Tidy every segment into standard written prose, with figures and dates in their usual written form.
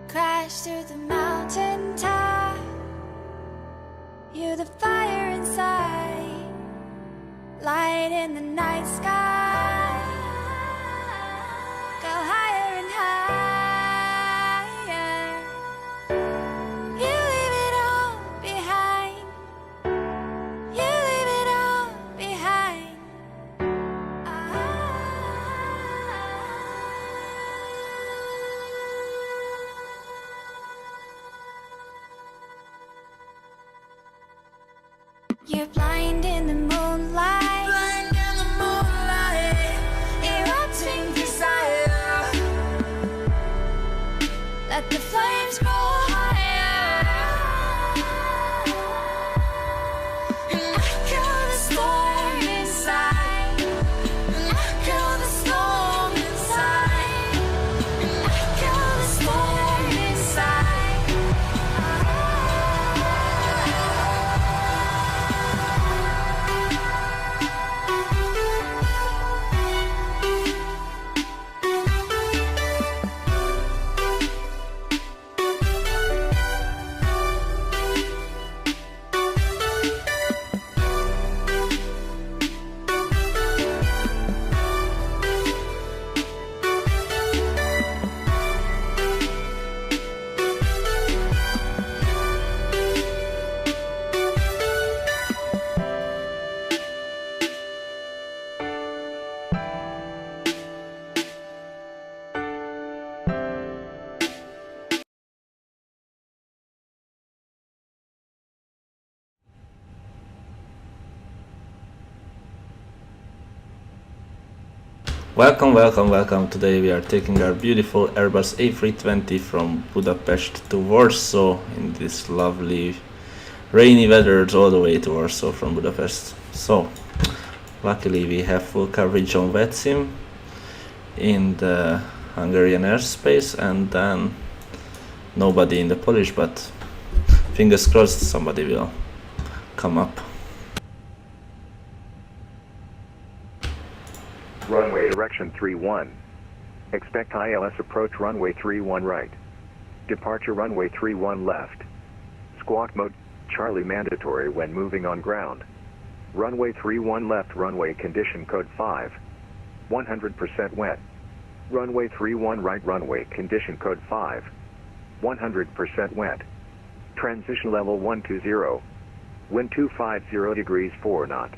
Crash through the mountain top. You're the fire inside, light in the night sky. Go higher and higher. You leave it all behind. You leave it all behind. You're blind in the moonlight, blind in the moonlight, erupting desire. Let the flames grow higher. And I kill the storm inside. And I kill the storm inside. And I kill the storm inside. Welcome. Today we are taking our beautiful Airbus A320 from Budapest to Warsaw in this lovely rainy weather all the way to Warsaw from Budapest. So, luckily we have full coverage on Vatsim in the Hungarian airspace, and then nobody in the Polish, but fingers crossed somebody will come up. Runway direction 31. Expect ILS approach runway 31 right. Departure runway 31 left. Squawk mode, Charlie mandatory when moving on ground. Runway 31 left, runway condition code 5. 100% wet. Runway 31 right, runway condition code 5. 100% wet. Transition level 120. Wind 250 degrees 4 knots.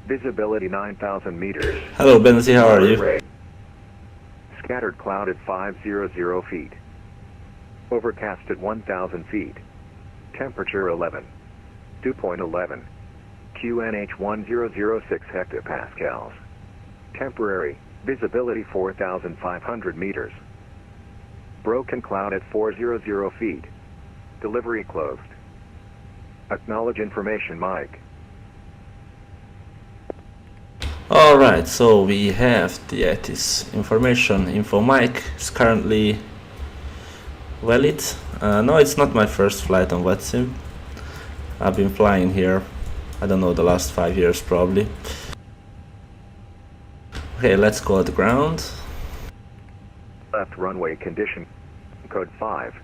Visibility 9,000 meters. Hello Benzi, how are you? Scattered cloud at 500 feet. Overcast at 1,000 feet. Temperature 11. 2.11. QNH 1006 hectopascals. Temporary. Visibility 4,500 meters. Broken cloud at 400 feet. Delivery closed. Acknowledge information mic. Alright, so we have the ATIS information. Info mic is currently valid. No, it's not my first flight on Vatsim. I've been flying here, I don't know, the last 5 years probably. Okay, let's go at the ground. Left runway condition code 5.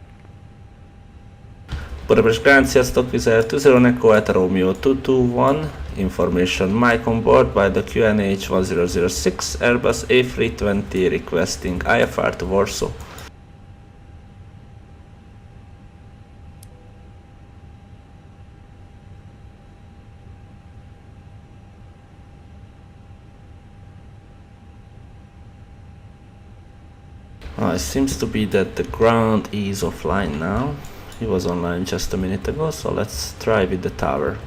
Budapest Ground, sziasztok, Wizz 20 Echo at Romeo 221. Information mic on board by the QNH 1006 Airbus A320 requesting IFR to Warsaw. It seems to be that the ground is offline now. He was online just a minute ago, so let's try with the tower.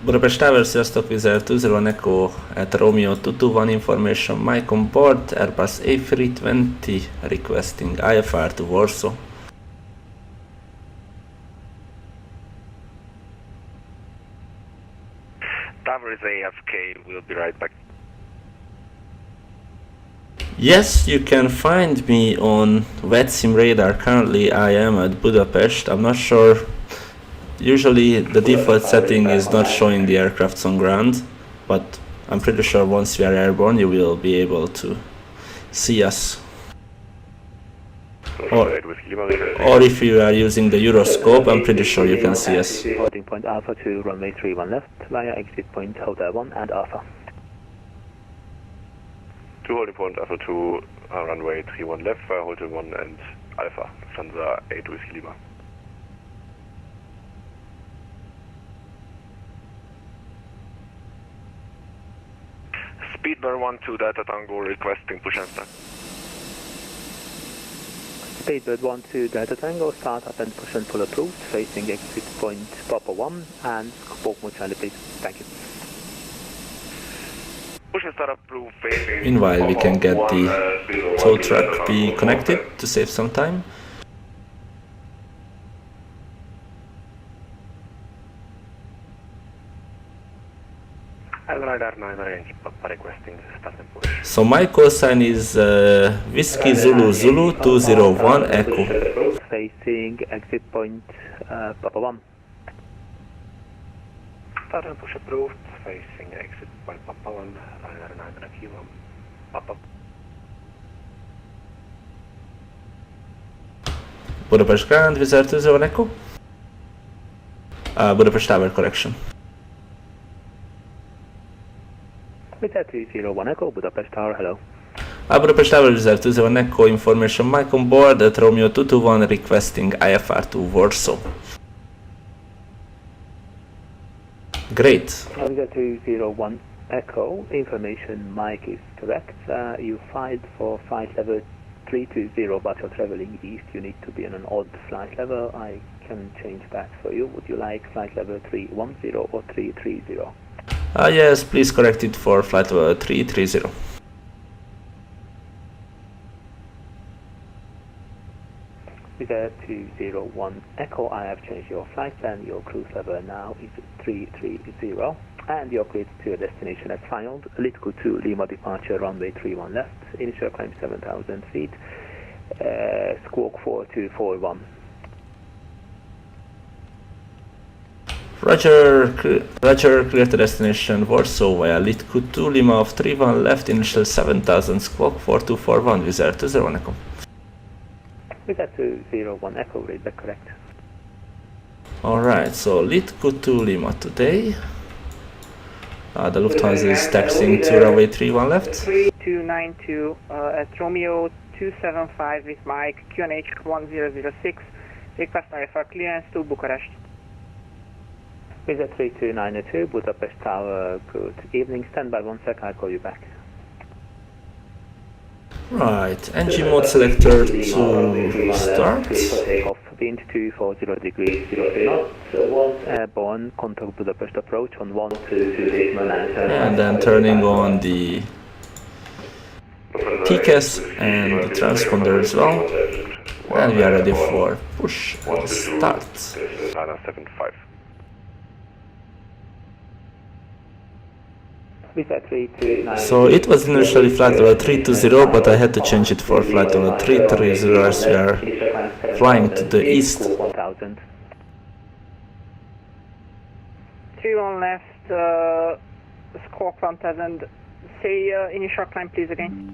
Budapest Tower, sziasztok, Wizz 20 Echo at Romeo 221 information mic on board Airbus A320 requesting IFR to Warsaw. Tower is AFK, we'll be right back. Yes, you can find me on Vatsim radar. Currently I am at Budapest. I'm not sure. Usually the default setting is not showing the aircrafts on ground, but I'm pretty sure once we are airborne you will be able to see us. Or if you are using the Euroscope, I'm pretty sure you can see us. Holding point Alpha to runway 31 left via exit point Hotel 1 and Alpha. To holding point Alpha to runway 31 left via Hotel 1 and Alpha, Lufthansa 8 Whiskey Lima. Speedbird 1-2 Delta Tango requesting push and start. Speedbird 1-2 Delta Tango, start up and push and pull approved, facing exit point Papa 1 and squawk mode Charlie please. Thank you. Push and start approved facing. Meanwhile, we can get the tow truck be connected to save some time. Radar 9 range, Papa requesting start and push. So my call sign is Whiskey Zulu Zulu 201 Echo. Facing exit point Papa 1. Start and push approved, facing exit point Papa 1, Radar 9 Kilo, Papa. Budapest Ground, Wizz Air 201 Echo. Budapest Tower, correction. Wizz Air 301 Echo, Budapest Tower, hello. Budapest Tower, Wizz Air 201 Echo, information Mike on board at Romeo 221 requesting IFR to Warsaw. Great. Wizz Air 201 Echo, information Mike is correct. You filed for flight level 320, but you're traveling east. You need to be on an odd flight level. I can change that for you. Would you like flight level 310 or 330? Yes, please correct it for flight level 330. Wizz Air 201 Echo, I have changed your flight plan. Your cruise level now is 330 and your grid to your destination as filed. Litco 2 Lima departure runway 31 left, initial climb 7,000 feet, squawk 4241. Roger, clear to destination Warsaw via Litco 2 Lima of 31 left, initial 7000, squawk 4241, Wizz Air 201 Echo. Wizz Air 201 Echo, read that correct. Alright, so Litco 2 Lima today. The Lufthansa is taxiing to runway 31 left. 3292 at Romeo 275 with Mike, QNH 1006, request IFR clearance to Bucharest. Wizz Air 3292, Budapest Tower, good evening, stand by 1 sec, I'll call you back. Right, engine mode selector to start. Takeoff, wind 240 degrees, 0 knots, airborne, contact Budapest approach on 122 And then turning on the TCAS and the transponder as well. And we are ready for push and start. Radar 75. So it was initially flight level 320, but I had to change it for flight level 330 as we are flying to the east. 31 left, squawk 1000, say initial climb please again.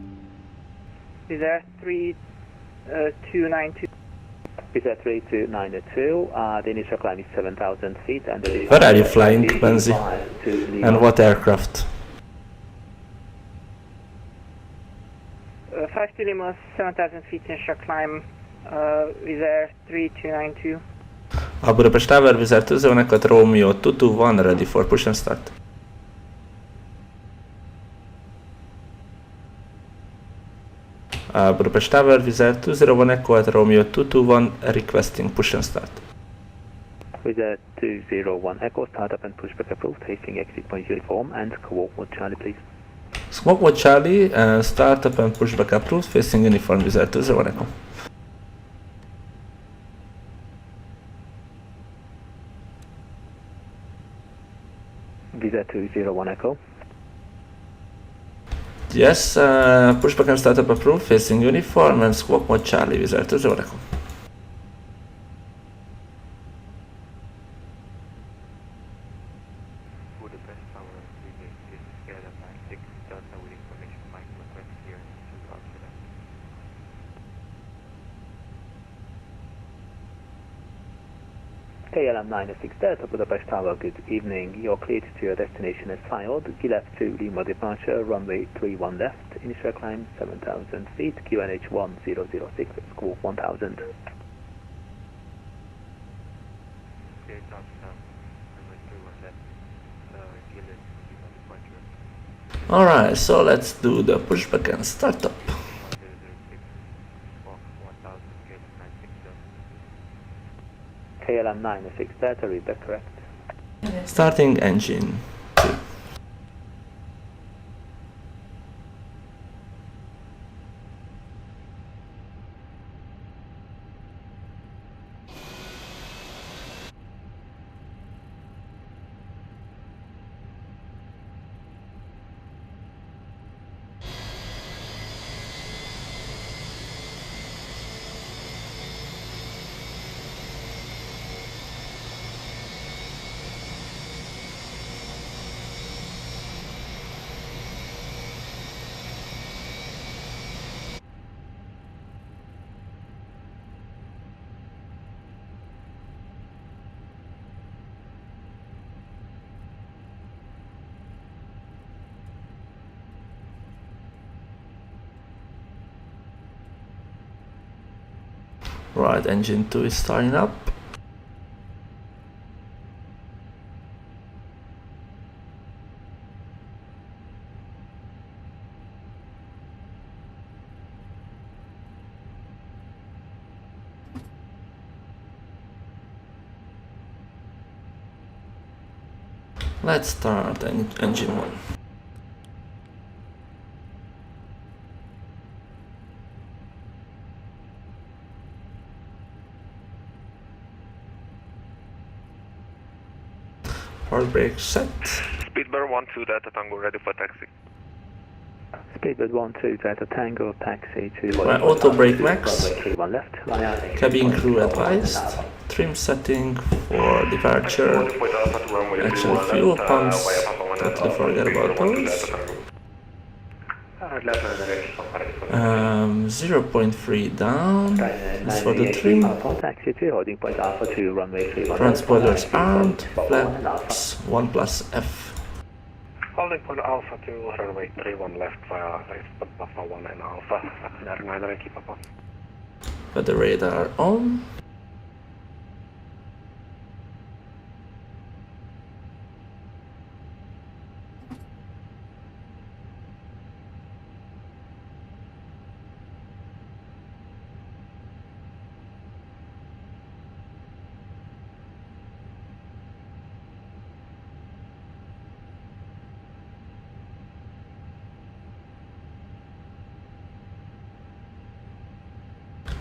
Wizz Air 3292. Wizz Air 3292, the initial climb is 7,000 feet and the Where are you flying, Benzi? And what aircraft? 5 to Lima, 7,000 feet initial climb, Wizz Air 3292. Budapest Tower, Wizz Air 201 Echo at Romeo 221, ready for push and start. Budapest Tower, Wizz Air 201 Echo at Romeo 221, requesting push and start. Wizz Air 201 Echo, start up and pushback approved, facing exit point uniform and squawk mode Charlie please. Squawk mode Charlie, start up and pushback approved, facing uniform Wizz Air 201 Echo. Wizz Air 201 Echo. Yes, pushback and startup approved, facing uniform and squawk mode Charlie, Wizz Air 20 Echo. Budapest Tower, this airline 96 Delta with information Mike request here to Amsterdam. KLM 96 Delta Budapest Tower, good evening. You're cleared to your destination as filed. Left to Lima departure, runway 31 left. Initial climb 7,000 feet, QNH 1006, squawk 1000. Okay, Amsterdam, runway 31 left, Gillis, Lima departure. Alright, so let's do the pushback and startup. 1006, squawk 1000, KLM 96 Delta. KLM 96 Delta, read that correct. Starting engine 2. Right, engine 2 is starting up. Let's start engine 1. Hard brake set. Speedbird 12 Delta Tango ready for taxi. Speedbird 12 Delta Tango, taxi to... Right, auto brake max. Runway 31 left, via... Cabin crew advised. Trim setting for departure. Actual fuel pumps. Totally forget about those. 0.3 down. That's for the trim. Taxi to holding point Alpha 2, runway 31 Front left. spoilers armed. Flaps 1 plus F. Holding point Alpha 2, runway 31 left via Alpha 1 and Alpha. Neither keep up on. Weather radar on.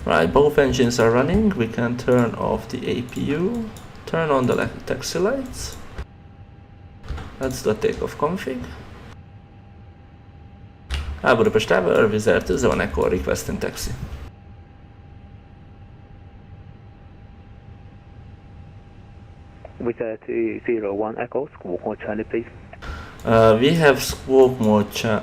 Right, both engines are running. We can turn off the APU, turn on the taxi lights. That's the takeoff config. Budapest Tower, Wizz Air 20 Echo requesting taxi. Wizz Air 201 Echo, squawk mode Charlie, please. We have squawk mode.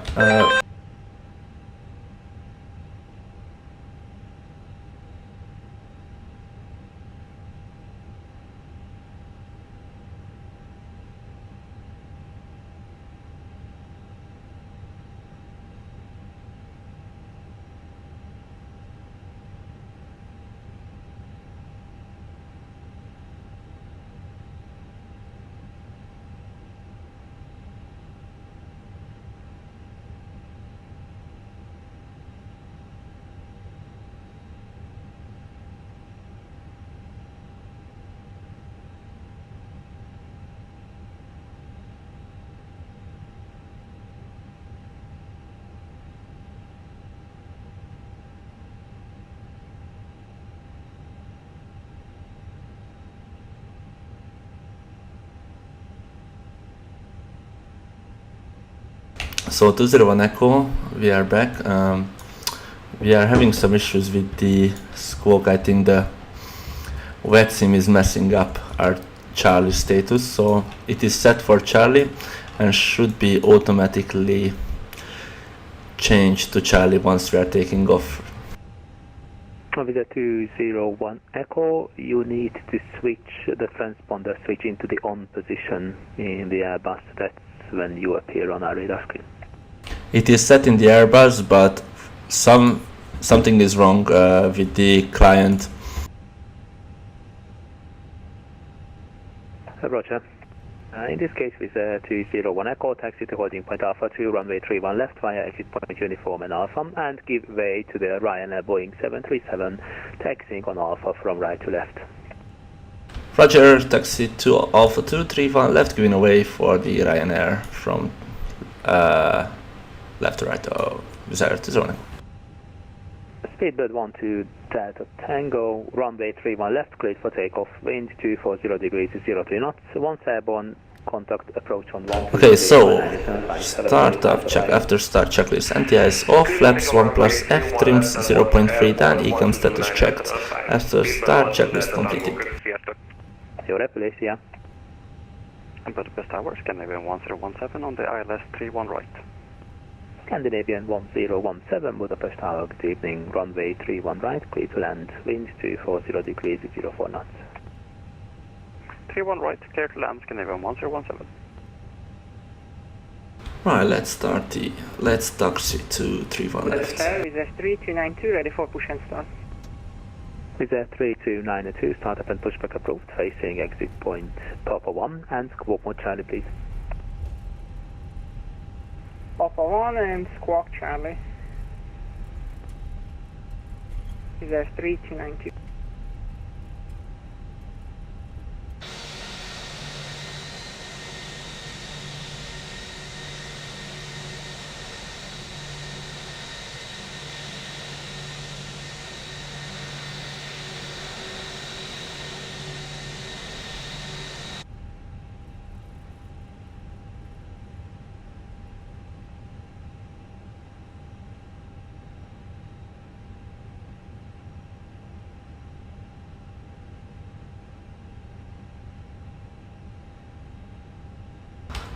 So 201 Echo, we are back. We are having some issues with the squawk. I think the Vatsim is messing up our Charlie status, so it is set for Charlie and should be automatically changed to Charlie once we are taking off. With the 201 Echo, you need to switch the transponder switch into the on position in the Airbus. That's when you appear on our radar screen. It is set in the Airbus, but something is wrong with the client. Roger. In this case, with 201 Echo, taxi to holding point Alpha 2, runway 31 left via exit point uniform and Alpha, and give way to the Ryanair Boeing 737, taxiing on Alpha from right to left. Roger, taxi to Alpha 2, 31 left, giving away for the Ryanair from left to right. Desire to zone. Speedbird 12 Delta Tango, runway 31 left, cleared for takeoff, wind 240 degrees, 03 knots, once airborne, contact approach on 1. Okay, so startup check. After start checklist, anti-ice off, flaps 1 plus F, trims 0.3 down, econ status checked. After start checklist completed. Please, yeah. Budapest Tower, Scandinavian 1017 on the ILS 31 right. Scandinavian 1017, Budapest Tower, good evening, runway 31 right, clear to land, wind 240 degrees, 04 knots. 31 right, clear to land, Scandinavian 1017. Right, let's taxi to 31 left. With S3292, ready for push and start. With S3292, startup and pushback approved, facing exit point Papa 1, and squawk mode Charlie, please. Papa 1 and squawk Charlie. With S3292.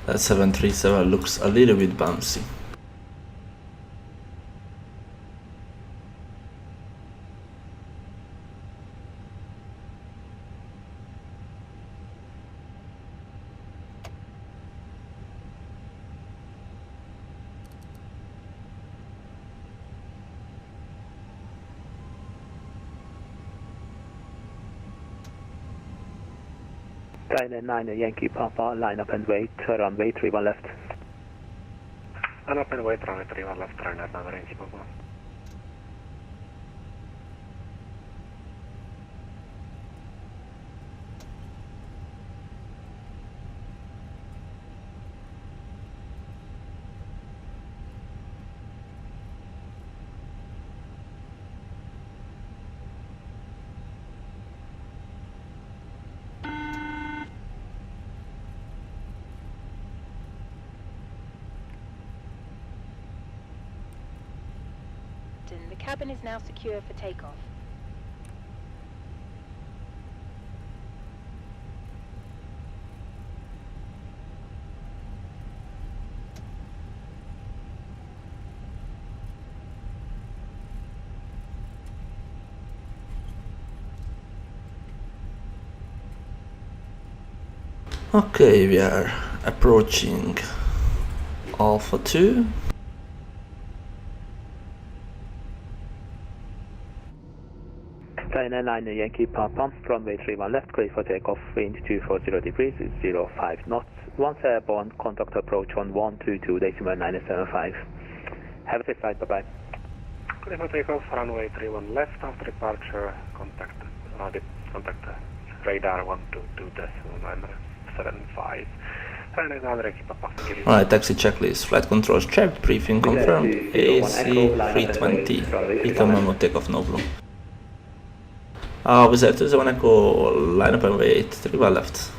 That 737 looks a little bit bouncy. China 9 Yankee Papa, line up and wait, runway 31 left. Line up and wait, runway 31 left, Ryanair 9 Yankee Papa. The cabin is now secure for takeoff. Okay, we are approaching Alpha 2. China 9 Yankee Papa, runway 31 left, clear for takeoff, wind 240 degrees, 05 knots. Once airborne, contact approach on 122.975. Have a safe flight, bye-bye. Clear for takeoff, runway 31 left, after departure, contact radar 122.975. Alright, taxi checklist, flight controls checked, briefing confirmed, AC320, econ memo, takeoff no blue. Wizz 201 Echo, line up and wait, 31 left.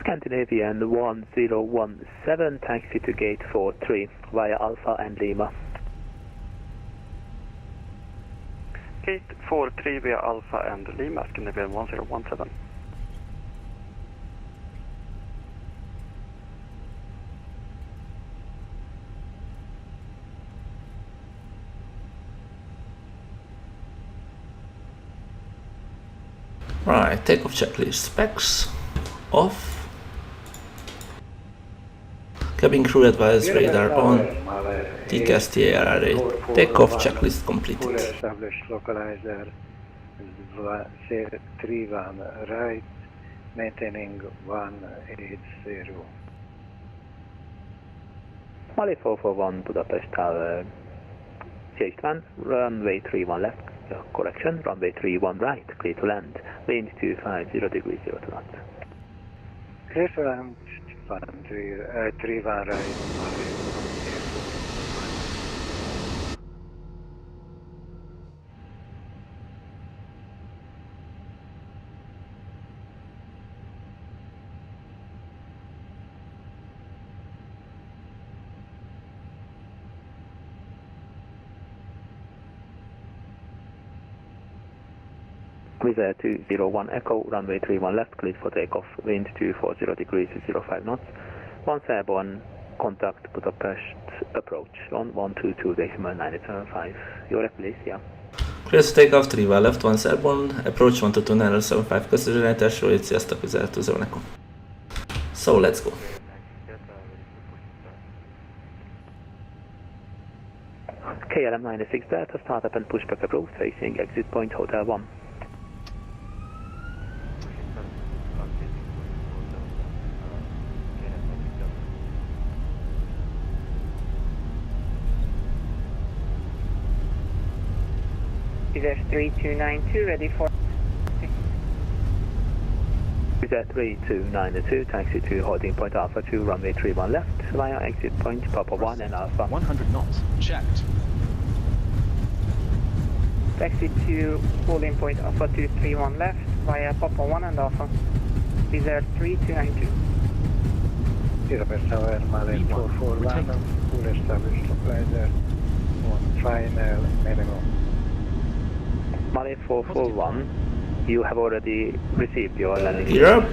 Scandinavian 1017, taxi to gate 43 via Alpha and Lima. Gate 43 via Alpha and Lima, Scandinavian 1017. Right, takeoff checklist. Specs off. Cabin crew advised, radar on. TCAS TAR rate. Takeoff checklist completed. Established localizer 31 right, maintaining 180. Mali 441 Budapest Tower, CH1, runway 31 left, correction, runway 31 right, clear to land, wind 250 degrees 0 to knots. Clear to land, 31 right, Mali. Wizz Air 201 Echo, runway 31 left, clear for takeoff, wind 240 degrees 05 knots. Once airborne, contact Budapest approach on 122.975. Your please, yeah. Clear to takeoff 3 left, once airborne, approach 122.975, köszönöm irányításról, itt sziasztok, Wizz Air 201 Echo. So let's go. KLM 96 Delta, startup and pushback approved, facing exit point Hotel 1. Wizz Air 3292, ready for... Wizz Air 3292, taxi to holding point Alpha 2, runway 31 left, via exit point Papa 1 and Alpha. 100 knots, checked. Taxi to holding point Alpha 231 left, via Papa 1 and Alpha. Wizz Air 3292. Budapest Tower, Mali 441, full established localizer, on final minimum. Mali 441, you have already received your landing. Gear up.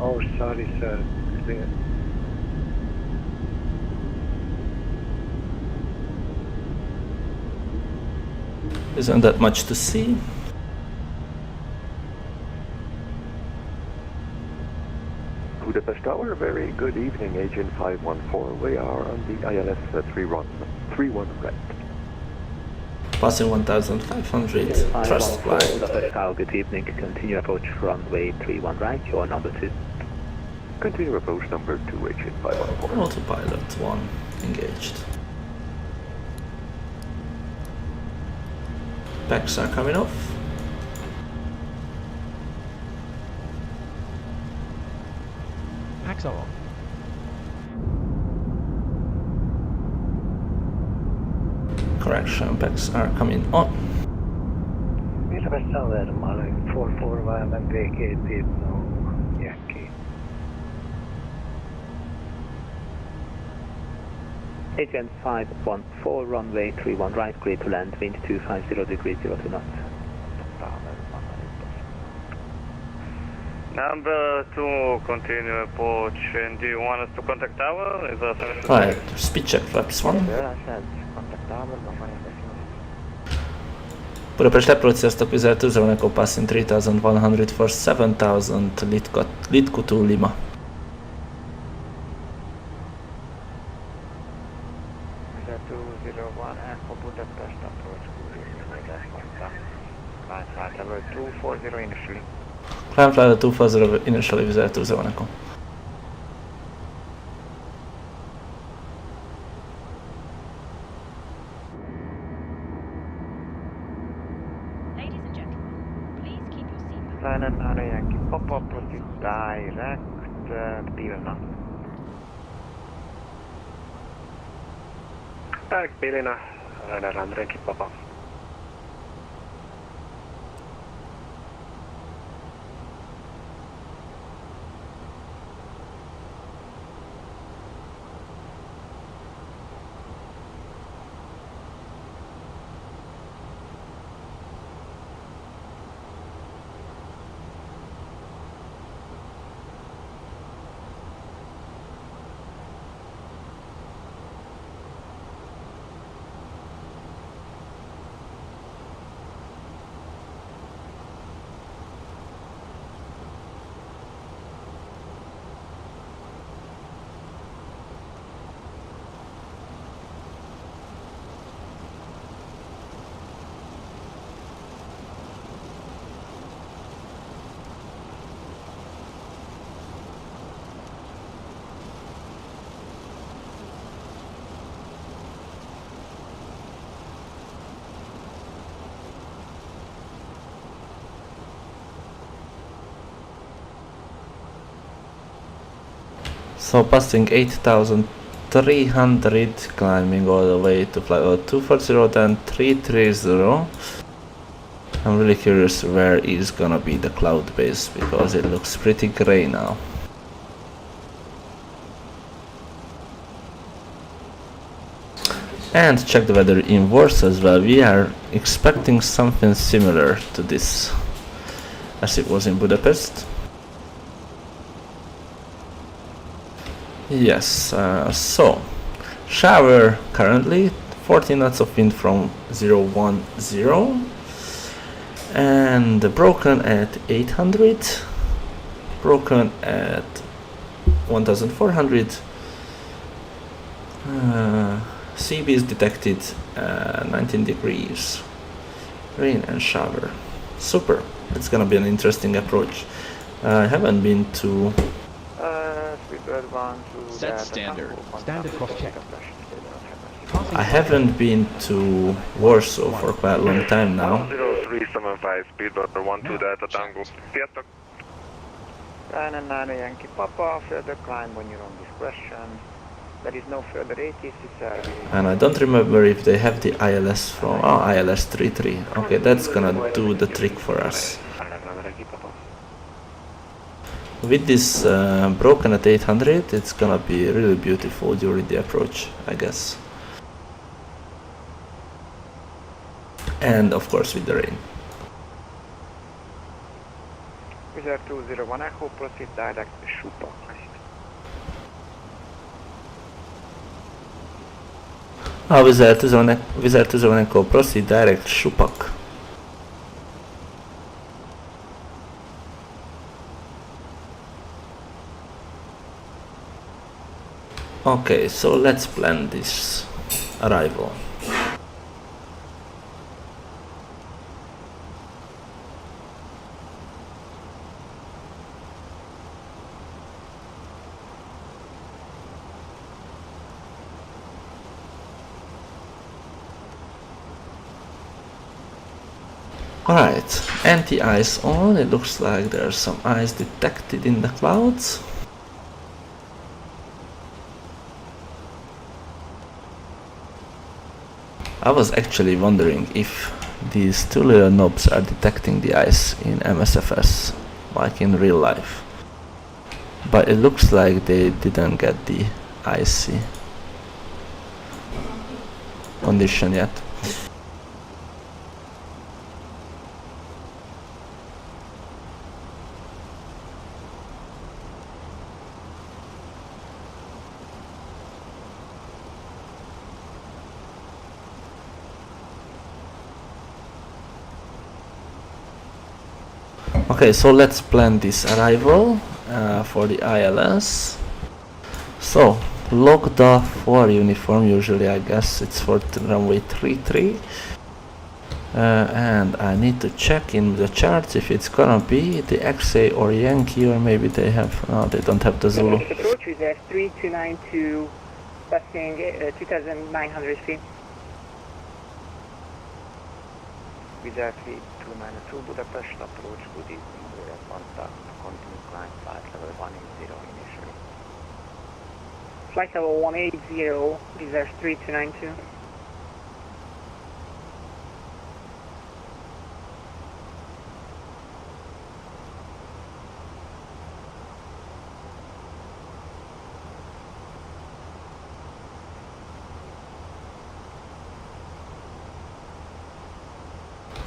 Oh, sorry, sir. Clear. Isn't that much to see? Budapest Tower, very good evening, Agent 514. We are on the ILS 31 right. Passing 1,500, thrust flight. Budapest Tower, good evening. Continue approach runway 31 right, your number 2. Continue approach number 2, Agent 514. Autopilot 1 engaged. Packs are coming off. Packs are off. Correction, packs are coming on. Budapest Tower, Mali 441 and vacated, no Yankee. Agent 514, runway 31 right, clear to land, wind 250 degrees 0 to knots. Number 2, continue approach. And do you want us to contact tower? Is that Right, speed check flaps 1. Budapest approach, sziasztok, Wizz Air 201 Echo, passing 3,100 for 7,000, Litku to Lima. Wizz Air 201 Echo, Budapest approach, line flight level 240 initially. Climb flight 240 initially, Wizz Air 201 Echo. Ladies and gentlemen, please keep your seatbelts. Line and Yankee, pop-up proceed direct, Pilna. Direct Pilna, radar and Yankee Papa. So passing 8,300, climbing all the way to flight 240, then 330. I'm really curious where is gonna be the cloud base, because it looks pretty grey now. And check the weather in Warsaw as well. We are expecting something similar to this as it was in Budapest. Yes, so shower currently 14 knots of wind from 010, and broken at 800, broken at 1400. CB is detected 19 degrees, rain and shower. Super, it's gonna be an interesting approach. I haven't been to... Set standard. Standard cross check. I haven't been to Warsaw for quite a long time now. 0375, speedbird 12 Delta Tango. Sziasztok! 9 Yankee Papa, further climb when you're on discretion. There is no further ATC service. And I don't remember if they have the ILS from... Oh, ILS 33. Okay, that's gonna do the trick for us. With this broken at 800, it's gonna be really beautiful during the approach, I guess. And of course with the rain. Wizz 201 Echo, proceed direct to Shupak. Wizz 201 Echo, proceed direct Shupak. Okay, so let's plan this arrival. Alright, anti-ice on. It looks like there's some ice detected in the clouds. I was actually wondering if these two little knobs are detecting the ice in MSFS, like in real life. But it looks like they didn't get the icy condition yet. Okay, so let's plan this arrival for the ILS. So, logda 4 uniform, usually I guess it's for runway 33. And I need to check in the charts if it's gonna be the XA or Yankee, or maybe they have... No, they don't have the Zulu. Approach with F3292, passing 2,900 feet. Wizz 3292 Budapest approach, good evening, we have contact, continue climb flight level 180 initially. Flight level 180, Wizz 3292.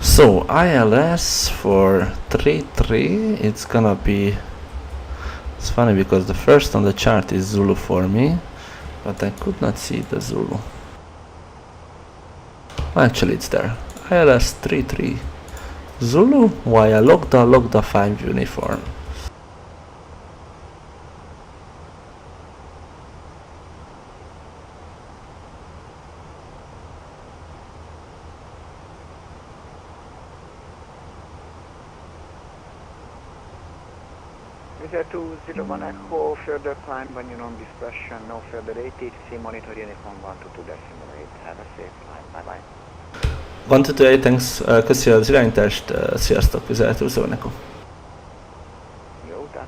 So ILS for 33, it's gonna be... It's funny because the first on the chart is Zulu for me, but I could not see the Zulu. Actually it's there. ILS 33 Zulu via logda 5 uniform. Wizz 201 Echo, further climb when you're on discretion, no further ATC, monitor uniform 122.8, have a safe flight, bye bye. 128, thanks, köszi az irányítást, sziasztok, Wizz 201 Echo. Jó utat.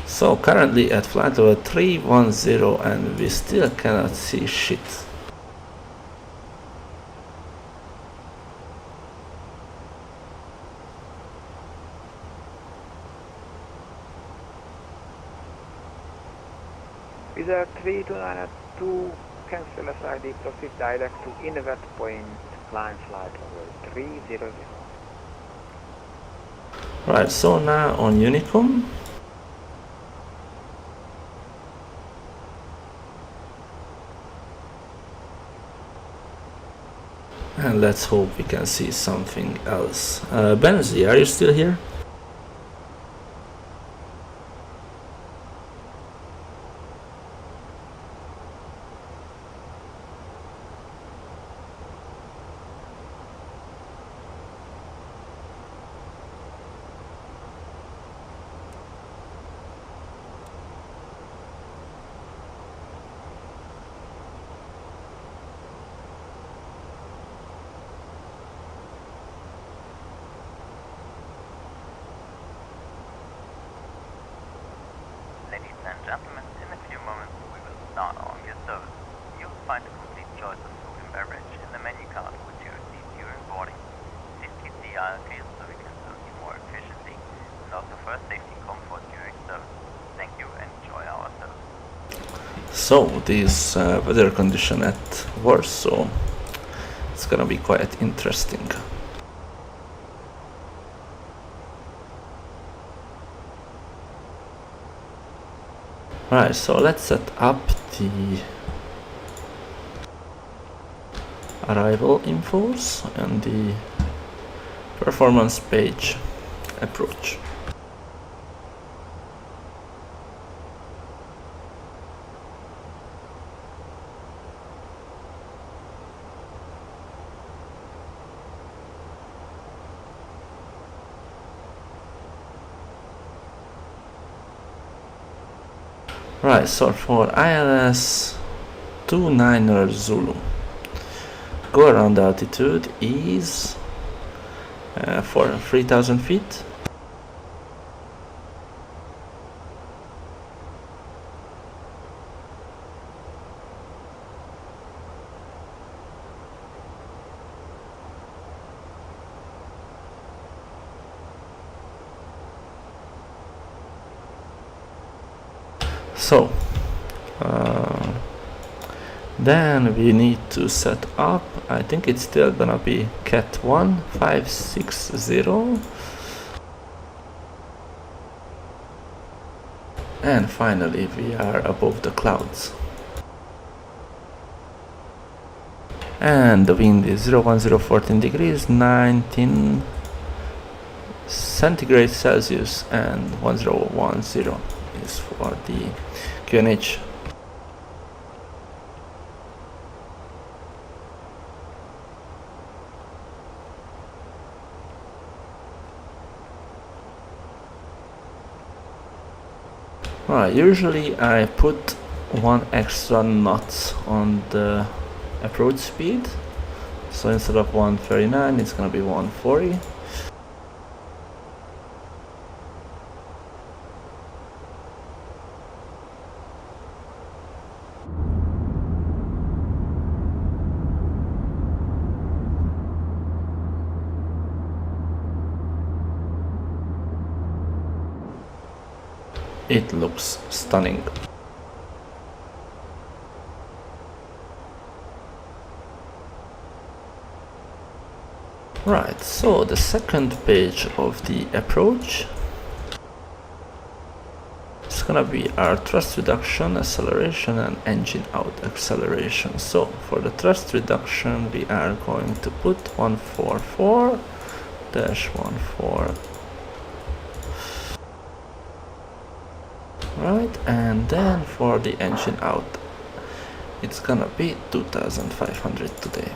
So currently at flight level 310 and we still cannot see shit. Wizz 3292, cancel SID, proceed direct to invert point, climb flight level 300. Right, so now on Unicom. And let's hope we can see something else. Benzi, are you still here? Ladies and gentlemen, in a few moments we will start on your service. You will find a complete choice of food and beverage in the menu card which you received during boarding. Please keep the aisle clear so we can serve you more efficiently and also for safety and comfort during service. Thank you and enjoy our service. So this weather condition at Warsaw, it's gonna be quite interesting. Right, so let's set up the arrival infos and the performance page approach. Right, so for ILS 29er Zulu, go around altitude is for 3000 feet. So then we need to set up, I think it's still gonna be Cat 1560, and finally we are above the clouds and the wind is 01014 degrees 19 centigrade Celsius and 1010 is for the QNH. Right, usually I put one extra knot on the approach speed, so instead of 139 it's gonna be 140. It looks stunning. Right, so the second page of the approach is gonna be our thrust reduction, acceleration and engine out acceleration. So for the thrust reduction we are going to put 144-14. Right, and then for the engine out it's gonna be 2500 today.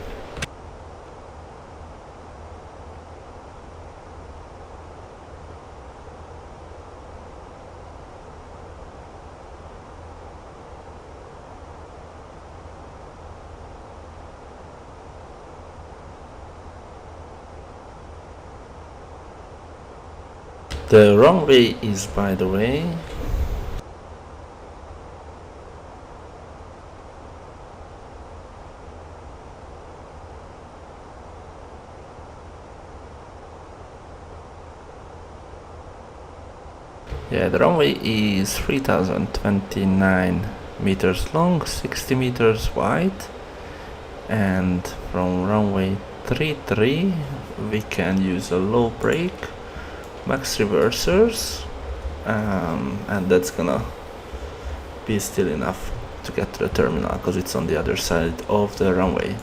The runway is, by the way, Yeah, the runway is 3029 meters long, 60 meters wide, and from runway 33 we can use a low brake, max reversers, and that's gonna be still enough to get to the terminal because it's on the other side of the runway.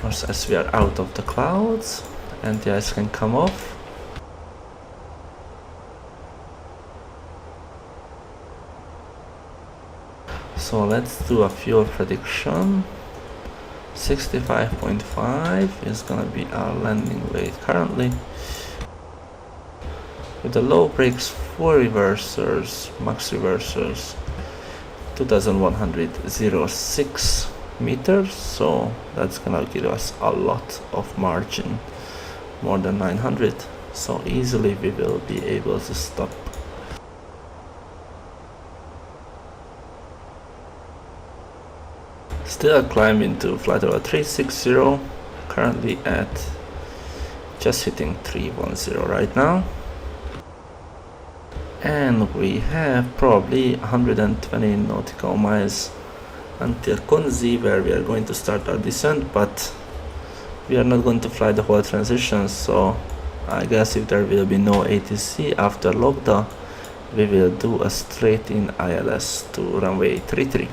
Once as we are out of the clouds and the ice can come off. So let's do a fuel prediction. 65.5 is gonna be our landing weight currently. With the low brakes, 4 reversers, max reversers, 2106 meters, so that's gonna give us a lot of margin, more than 900, so easily we will be able to stop. Still climbing to flight level 360, currently at just hitting 310 right now. And we have probably 120 nautical miles until Konzi, where we are going to start our descent, but we are not going to fly the whole transition, so I guess if there will be no ATC after Logda, we will do a straight in ILS to runway 33.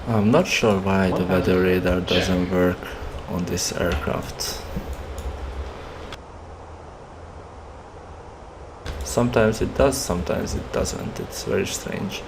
I'm not sure why the weather radar doesn't work on this aircraft. Sometimes it does, sometimes it doesn't. It's very strange.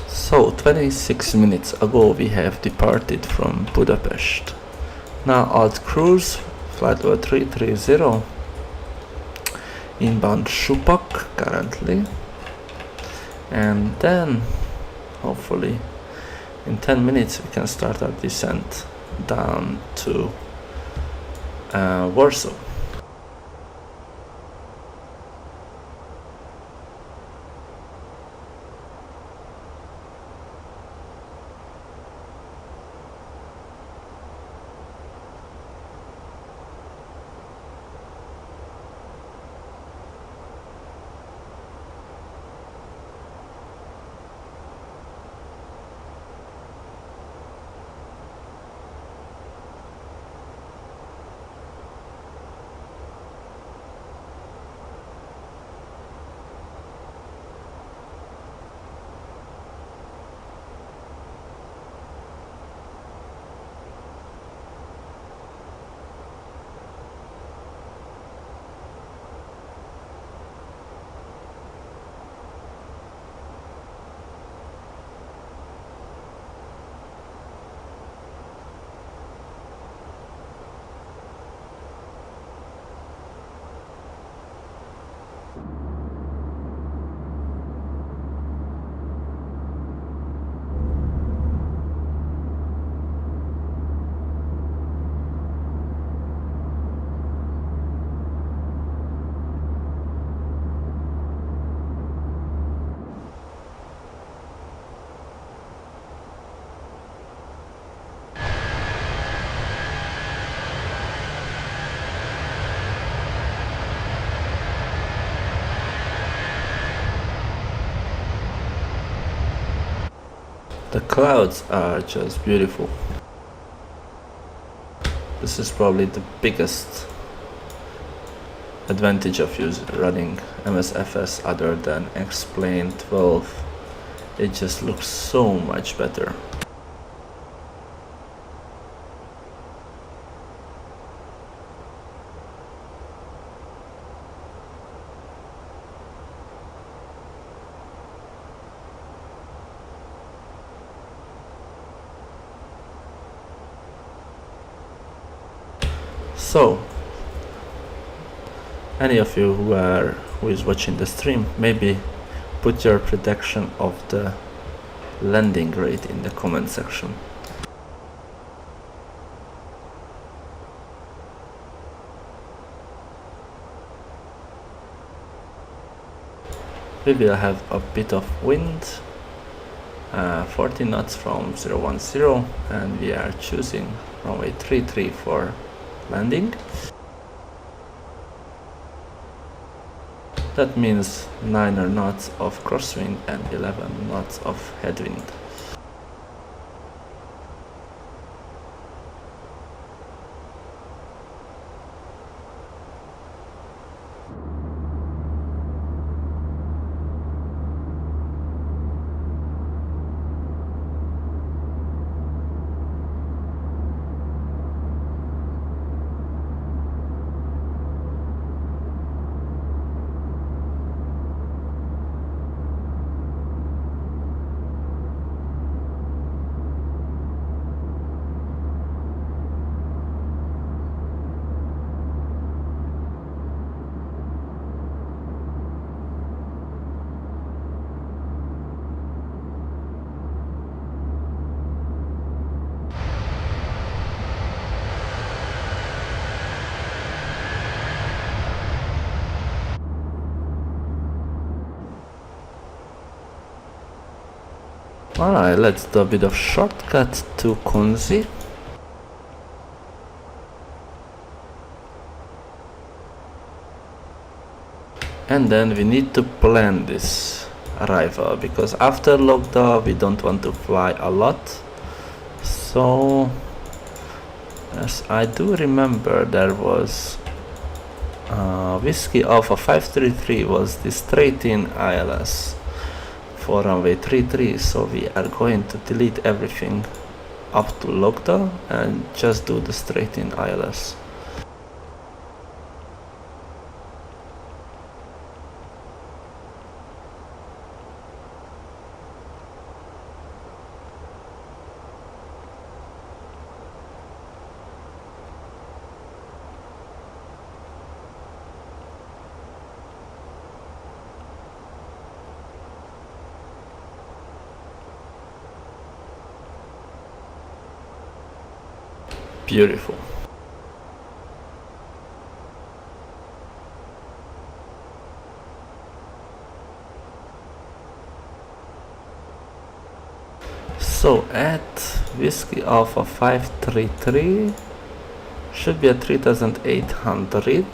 So 26 minutes ago we have departed from Budapest. Now alt cruise, flight level 330, inbound Shupak currently, and then hopefully in 10 minutes we can start our descent down to Warsaw. The clouds are just beautiful. This is probably the biggest advantage of running MSFS other than X-Plane 12. It just looks so much better. So, any of you who is watching the stream, maybe put your prediction of the landing rate in the comment section. We will have a bit of wind, 40 knots from 010, and we are choosing runway 33 for landing. That means 9 knots of crosswind and 11 knots of headwind. Alright, let's do a bit of shortcut to Kunzi. And then we need to plan this arrival, because after Logda we don't want to fly a lot. So, as I do remember, there was Whiskey Alpha 533 was the straight-in ILS for runway 33, so we are going to delete everything up to Logda and just do the straight-in ILS. Beautiful. So at Whiskey Alpha 533 should be at 3800.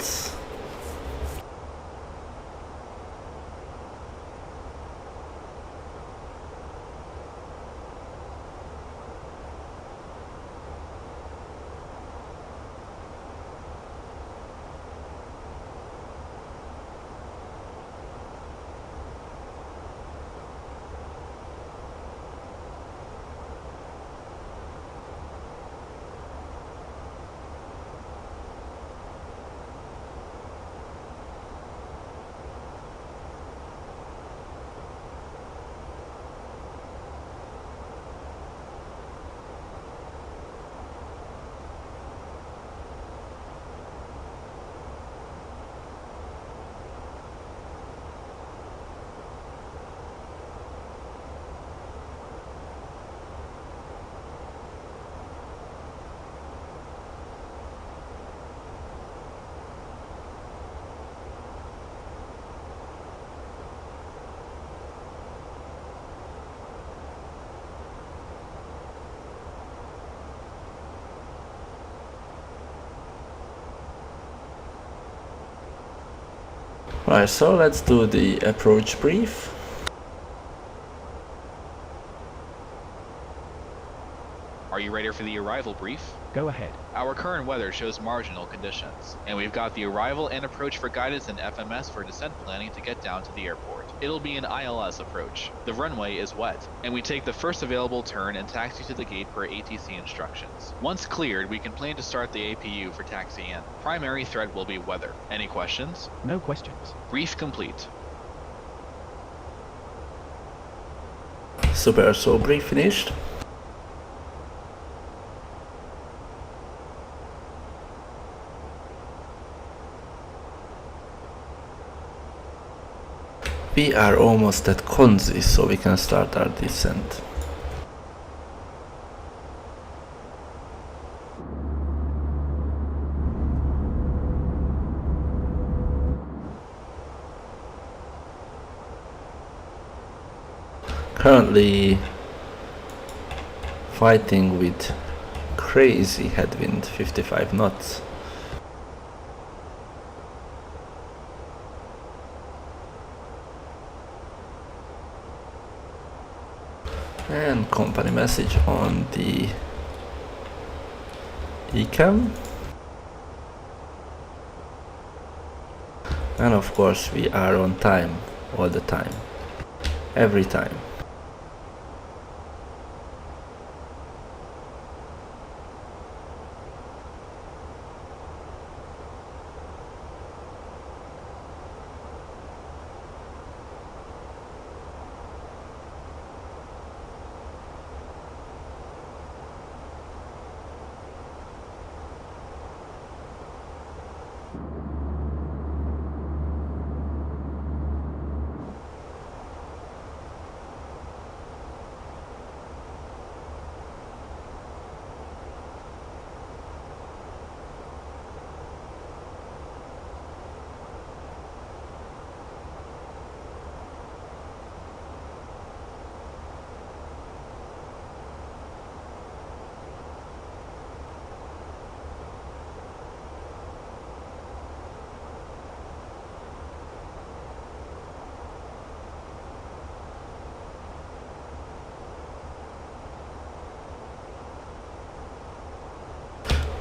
Right, so let's do the approach brief. Are you ready for the arrival brief? Go ahead. Our current weather shows marginal conditions, and we've got the arrival and approach for guidance and FMS for descent planning to get down to the airport. It'll be an ILS approach. The runway is wet, and we take the first available turn and taxi to the gate per ATC instructions. Once cleared, we can plan to start the APU for taxi in. Primary threat will be weather. Any questions? No questions. Brief complete. Super, so brief finished. We are almost at Konzi, so we can start our descent. Currently fighting with crazy headwind, 55 knots. And company message on the ECAM. And of course we are on time all the time, every time.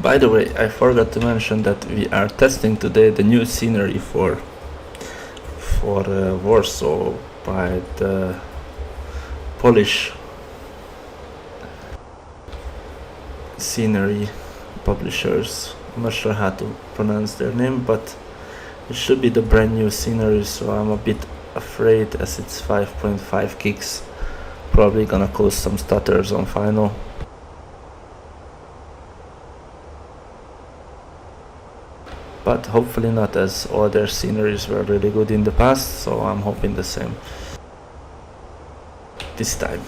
By the way, I forgot to mention that we are testing today the new scenery for Warsaw by the Polish scenery publishers. I'm not sure how to pronounce their name, but it should be the brand new scenery, so I'm a bit afraid as it's 5.5 gigs. Probably gonna cause some stutters on final. But hopefully not, as all their sceneries were really good in the past, so I'm hoping the same this time.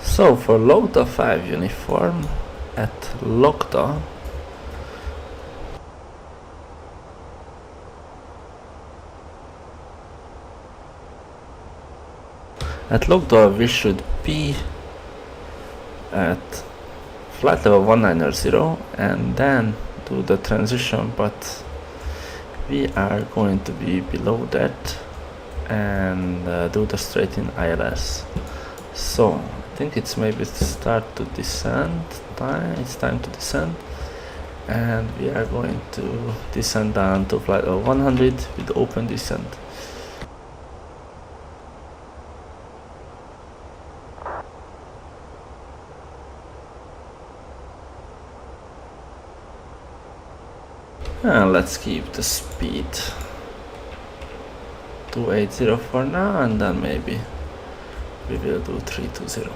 So for LOTA 5 uniform at LOCTA, we should be at flight level 190 and then do the transition, but we are going to be below that and do the straight in ILS. So I think it's maybe start to descend time. It's time to descend, and we are going to descend down to flight level 100 with open descent. And let's keep the speed 280 for now, and then maybe we will do 320.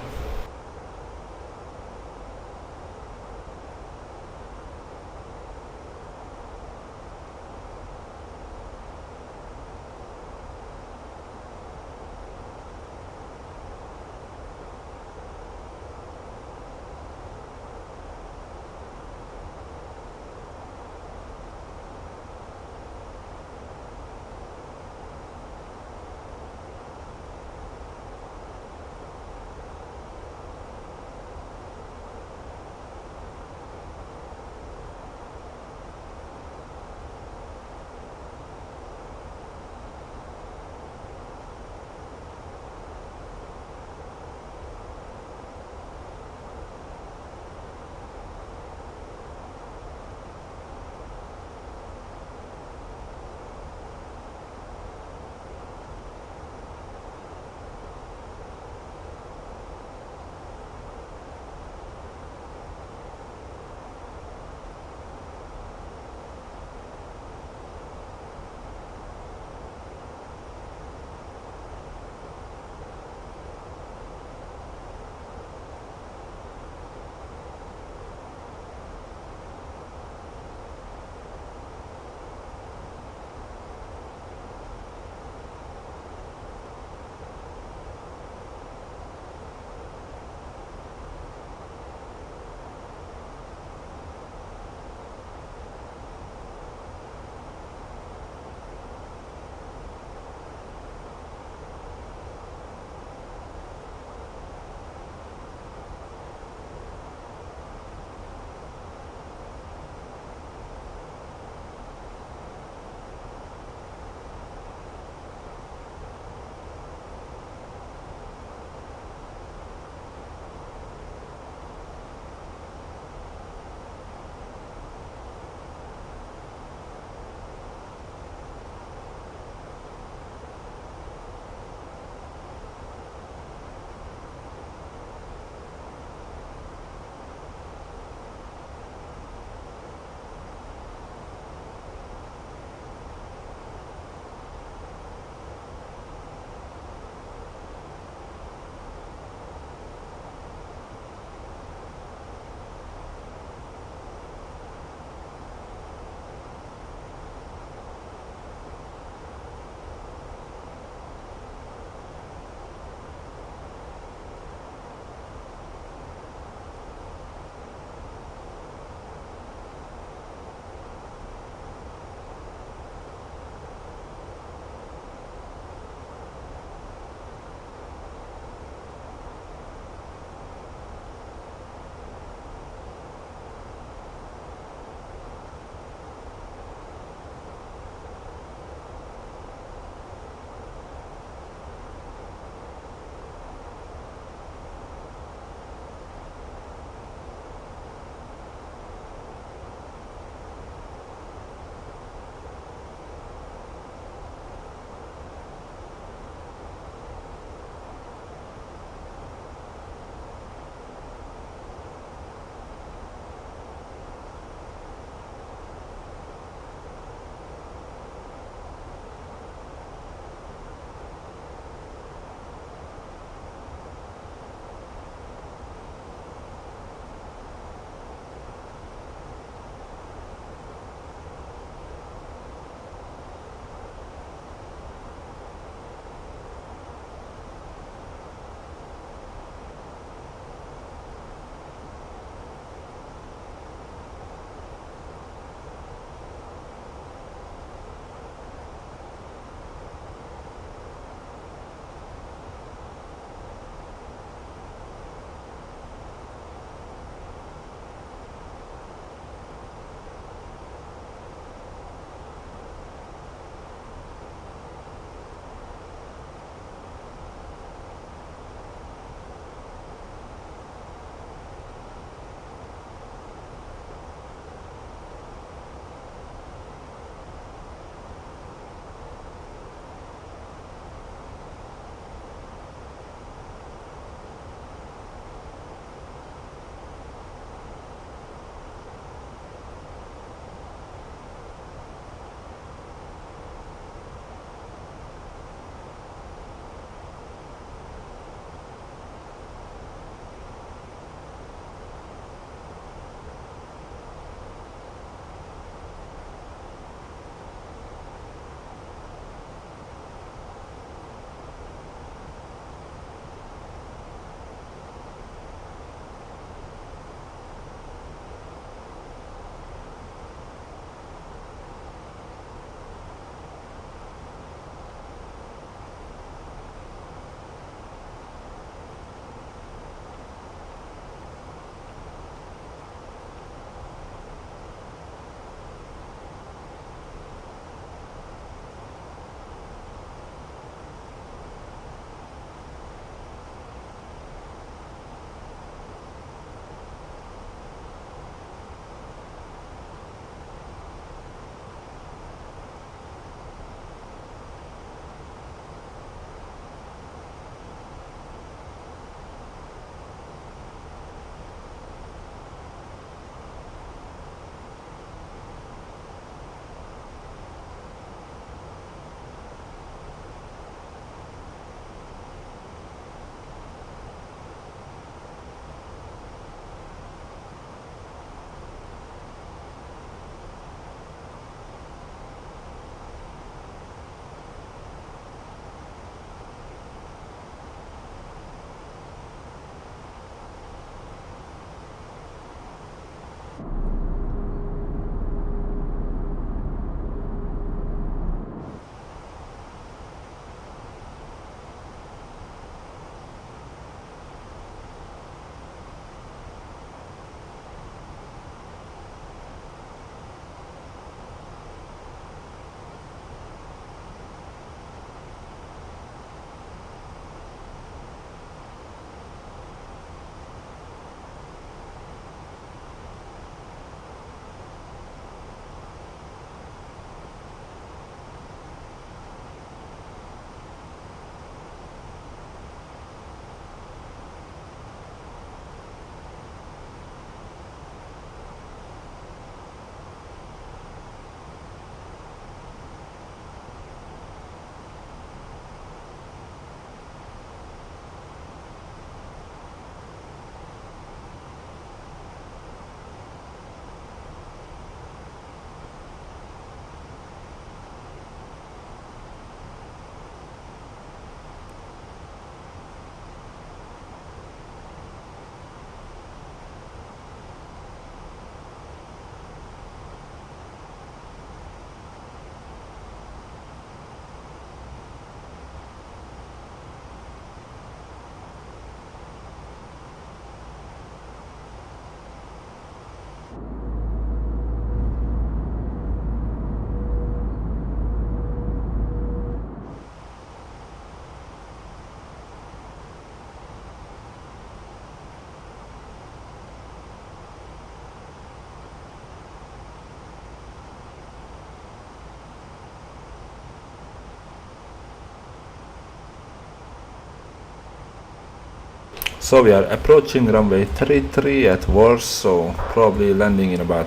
So we are approaching runway 33 at Warsaw, probably landing in about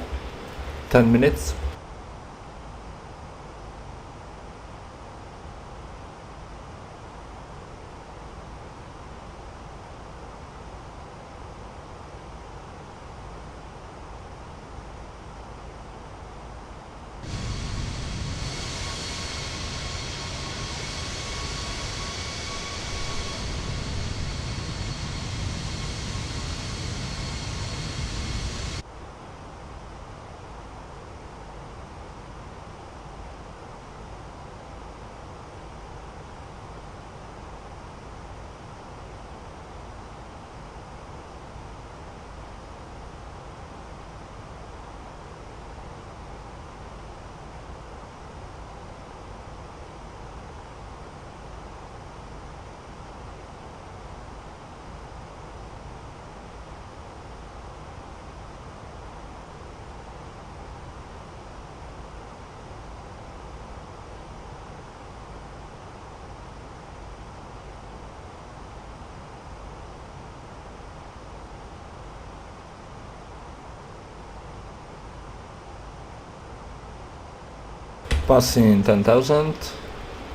10 minutes. Passing 10,000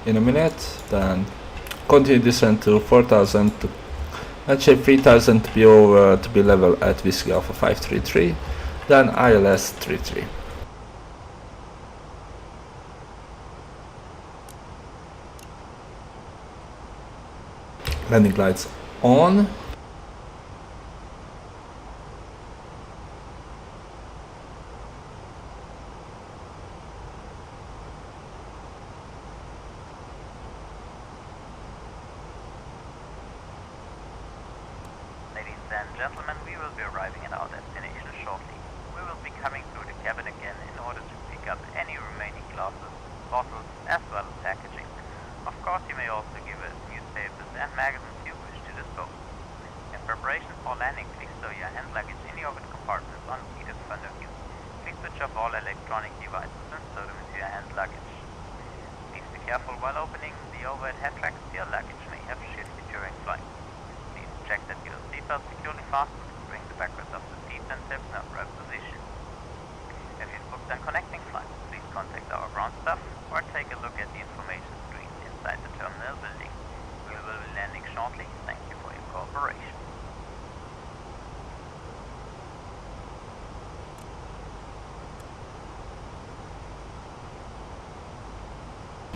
in a minute, then continue descent to 4,000 to actually 3,000 to be over to be level at Whiskey Alpha 533, then ILS 33. Landing lights on. Gentlemen, we will be arriving at our destination shortly. We will be coming through the cabin again in order to pick up any remaining glasses, bottles, as well as packaging. Of course, you may also give us newspapers and magazines you wish to dispose. In preparation for landing, please stow your hand luggage in the overhead compartments on the seat in front of you. Please switch off all electronic devices and stow them into your hand luggage. Please be careful while opening the overhead head tracks. Your luggage may have shifted during flight. Check that your seatbelt securely fastened, bring the backwards of the seat and tips in upright position. If you've booked a connecting flight, please contact our ground staff or take a look at the information screen inside the terminal building. We will be landing shortly. Thank you for your cooperation.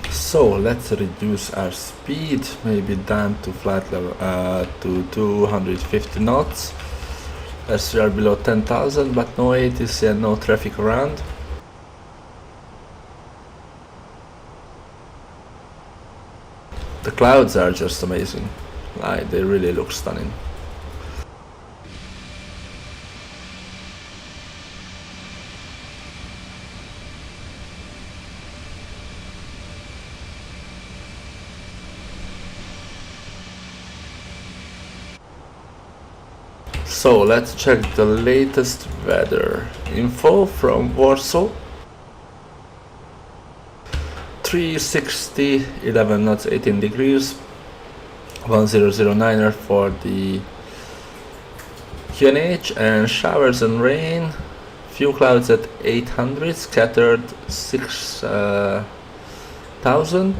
So let's reduce our speed, maybe down to flight level to 250 knots, as we are below 10,000, but no ATC and no traffic around. The clouds are just amazing, like they really look stunning. So let's check the latest weather info from Warsaw. 360, 11 knots, 18 degrees, 1009er for the QNH, and showers and rain, few clouds at 800, scattered 6,000,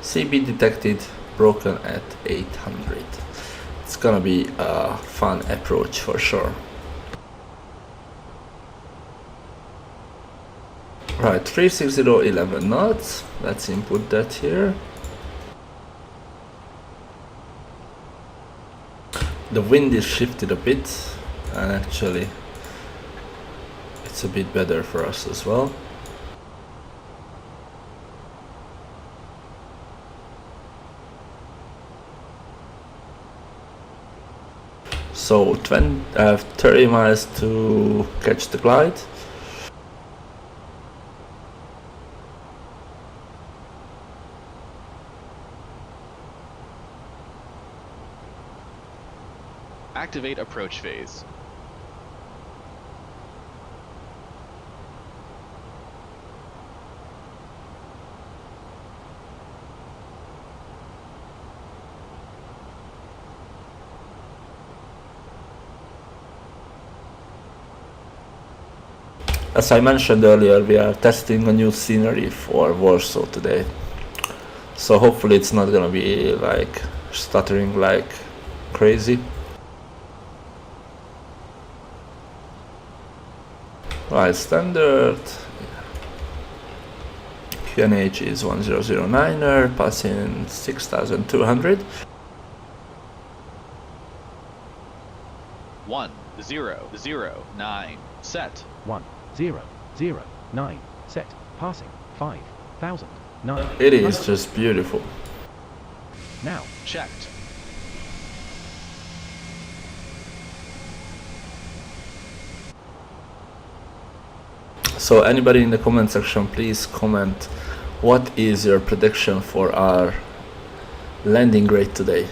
CB detected broken at 800. It's gonna be a fun approach for sure. Right, 360, 11 knots. Let's input that here. The wind is shifted a bit, and actually it's a bit better for us as well. So 30 miles to catch the glide. Activate approach phase. As I mentioned earlier, we are testing a new scenery for Warsaw today. So hopefully it's not gonna be like stuttering like crazy. Right, standard. QNH is 1009er, passing 6200. 1009 set. 1009 set. Passing 5009. It is just beautiful. Now Checked. So anybody in the comment section, please comment what is your prediction for our landing rate today.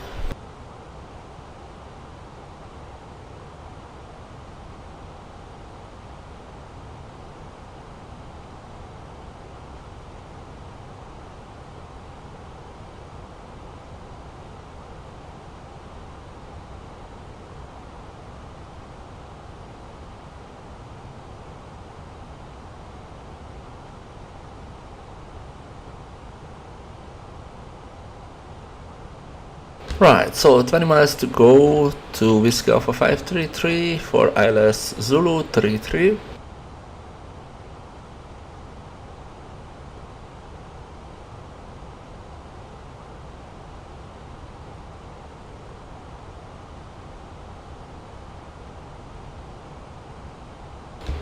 Right, so 20 miles to go to Whiskey Alpha 533 for ILS Zulu 33.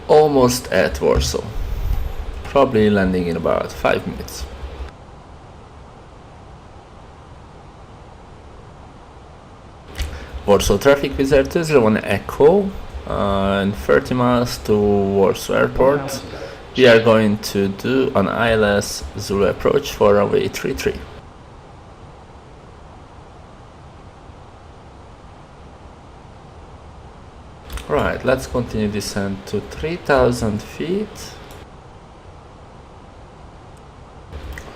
Almost at Warsaw. Probably landing in about 5 minutes. Warsaw traffic with R201 Echo and 30 miles to Warsaw Airport. We are going to do an ILS Zulu approach for runway 33. Right, let's continue descent to 3000 feet.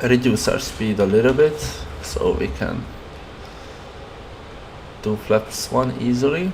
Reduce our speed a little bit so we can do flaps 1 easily.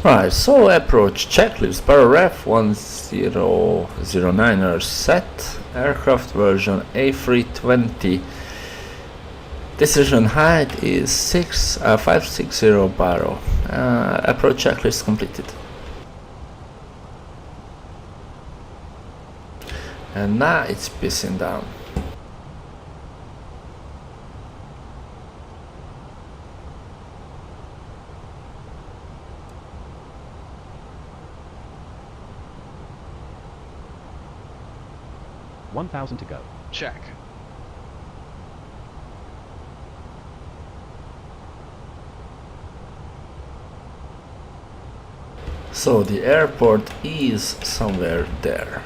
Right, so approach checklist. Pararef 1009er set. Aircraft version A320. Decision height is 560 bar. Approach checklist completed. And now it's pissing down. $1,000 to go. Check. So the airport is somewhere there.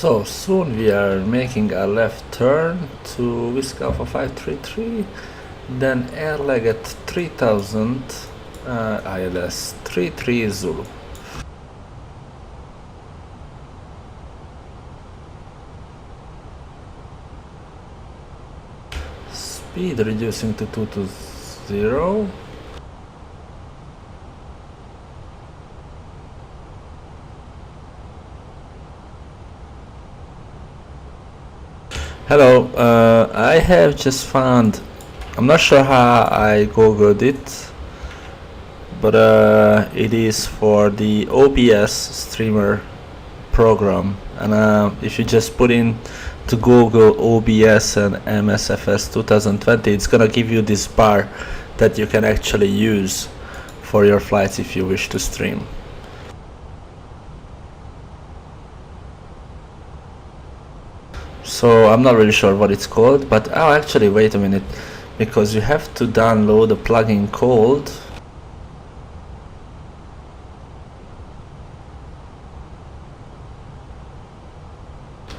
So soon we are making a left turn to Whiskey Alpha 533, then airlag at 3000, ILS 33 Zulu. Speed reducing to 220. Hello, I have just found, I'm not sure how I googled it, but it is for the OBS streamer program, and if you just put in to Google OBS and MSFS2020, it's gonna give you this bar that you can actually use for your flights if you wish to stream. So I'm not really sure what it's called, but oh, actually wait a minute, because you have to download a plugin called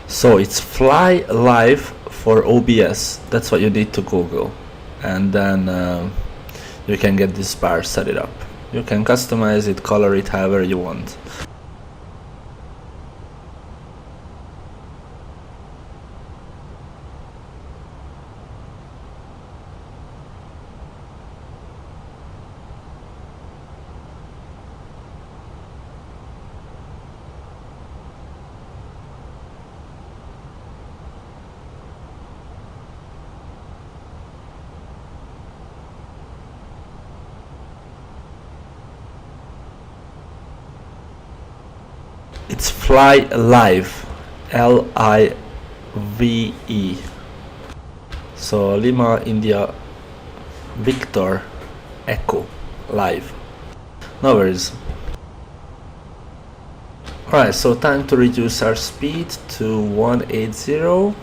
so it's Fly Live for OBS. That's what you need to Google, and then you can get this bar, set it up. You can customize it, color it however you want. It's Fly Live, L-I-V-E. So Lima India Victor Echo Live. No worries. Alright, so time to reduce our speed to 180.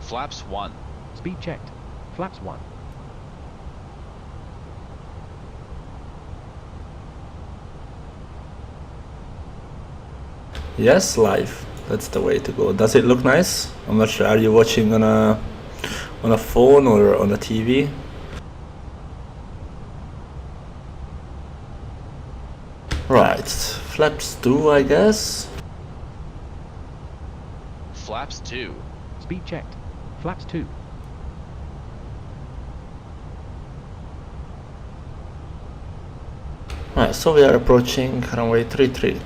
Flaps 1. Speed checked. Flaps 1. Yes, live. That's the way to go. Does it look nice? I'm not sure. Are you watching on a phone or on a TV? Right. Flaps 2, I guess. Flaps 2. Speed checked. Flaps 2. Right, so we are approaching runway 33.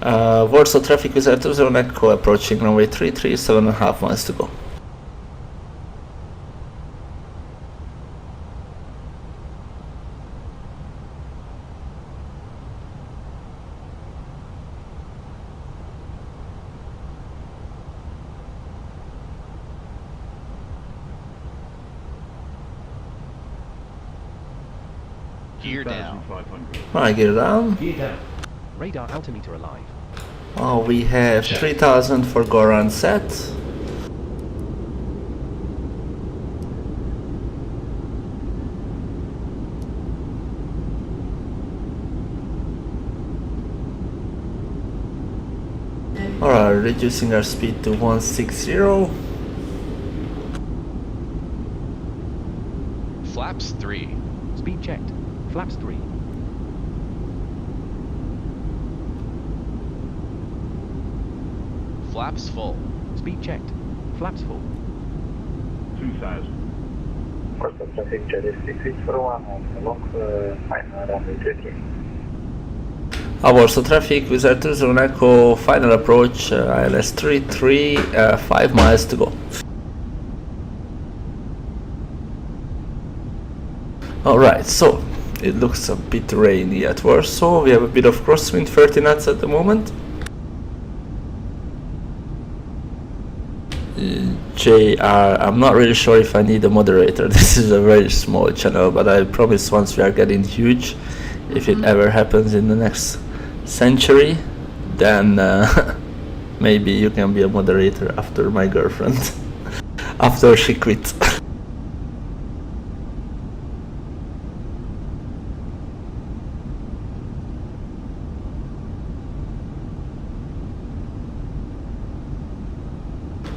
Warsaw traffic Wizz 20 Echo approaching runway 33, 7.5 miles to go. Gear down. Right, gear down. Gear down. Radar altimeter alive. Oh, we have 3000 for Goran set. Alright, reducing our speed to 160. Flaps 3. Speed checked. Flaps 3. Flaps full. Speed checked. Flaps full. 2000. Warsaw traffic Jet 6641 on the lock, final runway 33. Warsaw traffic Wizz 20 Echo, final approach, ILS 33, 5 miles to go. Alright, so it looks a bit rainy at Warsaw. We have a bit of crosswind, 30 knots at the moment. JR, I'm not really sure if I need a moderator. This is a very small channel, but I promise once we are getting huge, if it ever happens in the next century, then maybe you can be a moderator after my girlfriend, after she quit.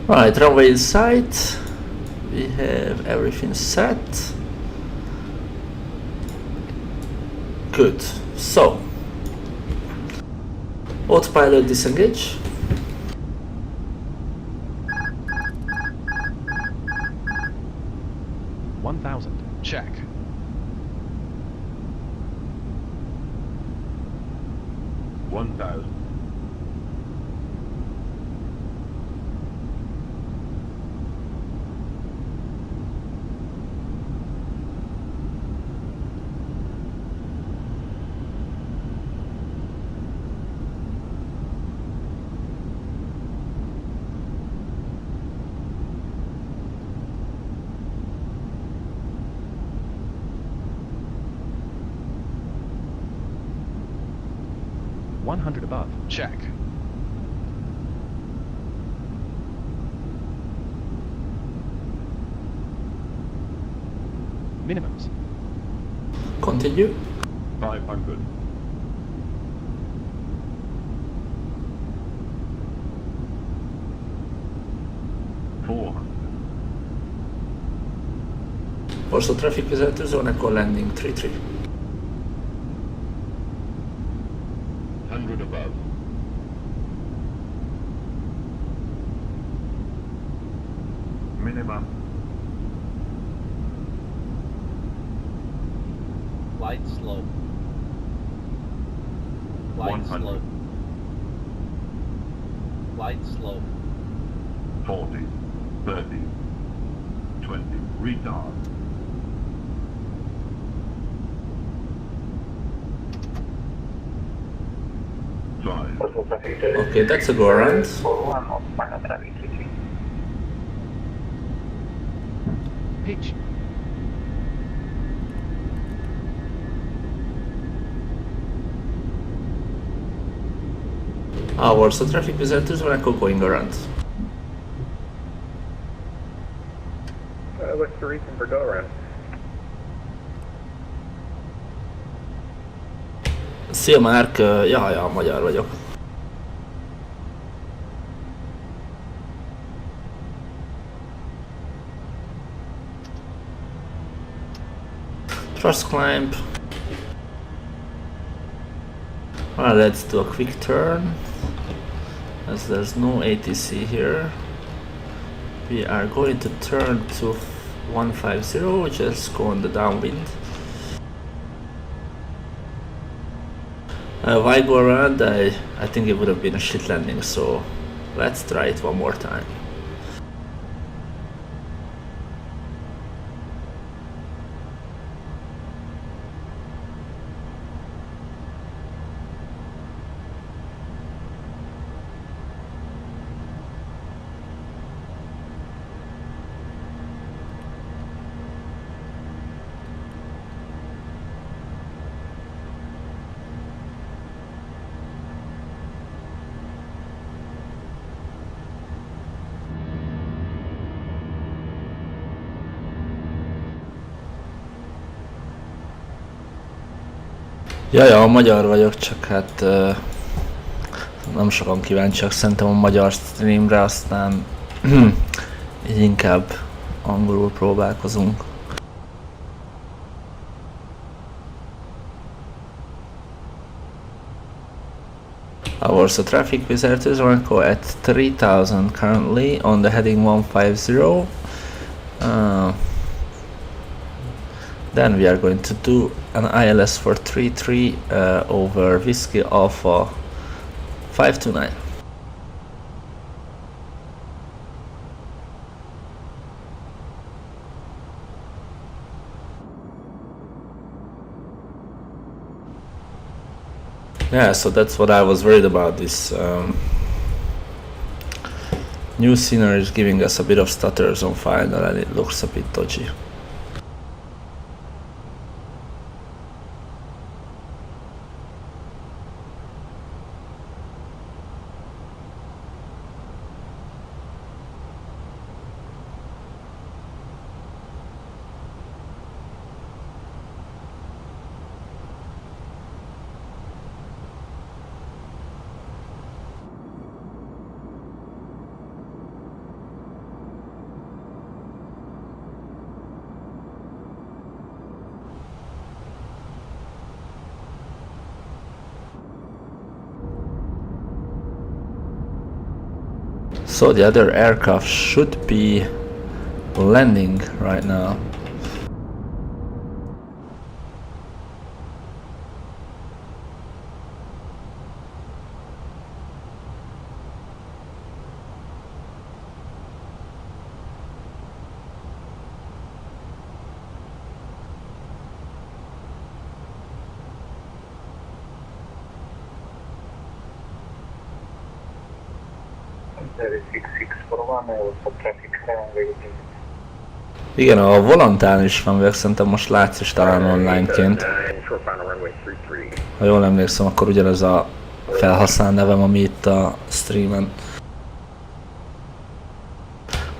Right, runway in sight. We have everything set. Good. So, autopilot disengage. Check. Above. Check. Minimums. Continue. 500. Warsaw traffic vezető, zone echo landing 33. 100 above. Minimum. Light slope. Light 100. slope. Light slope. 40. 30. 20. Retard. Okay, that's a go around. Pitch. Warsaw traffic vezető, zone echo going around. What's the reason for go around? Szia Márk, ja, magyar vagyok. Thrust climb. Well, let's do a quick turn. As there's no ATC here. We are going to turn to 150, just go on the downwind. Why go around? I think it would have been a shit landing, so let's try it one more time. Ja, magyar vagyok, csak hát nem sokan kíváncsiak szerintem a magyar streamre, aztán így inkább angolul próbálkozunk. Warsaw traffic visitors Warsaw at 3000 currently on the heading 150. Then we are going to do an ILS for 33 over Whiskey Alpha 529. Yeah, so that's what I was worried about. This new scenery is giving us a bit of stutters on final, and it looks a bit dodgy. So the other aircraft should be landing right now. Igen, a Volantán is van végig, szerintem most látsz is talán online-ként. Ha jól emlékszem, akkor ugyanez a felhasznál nevem, ami itt a streamen.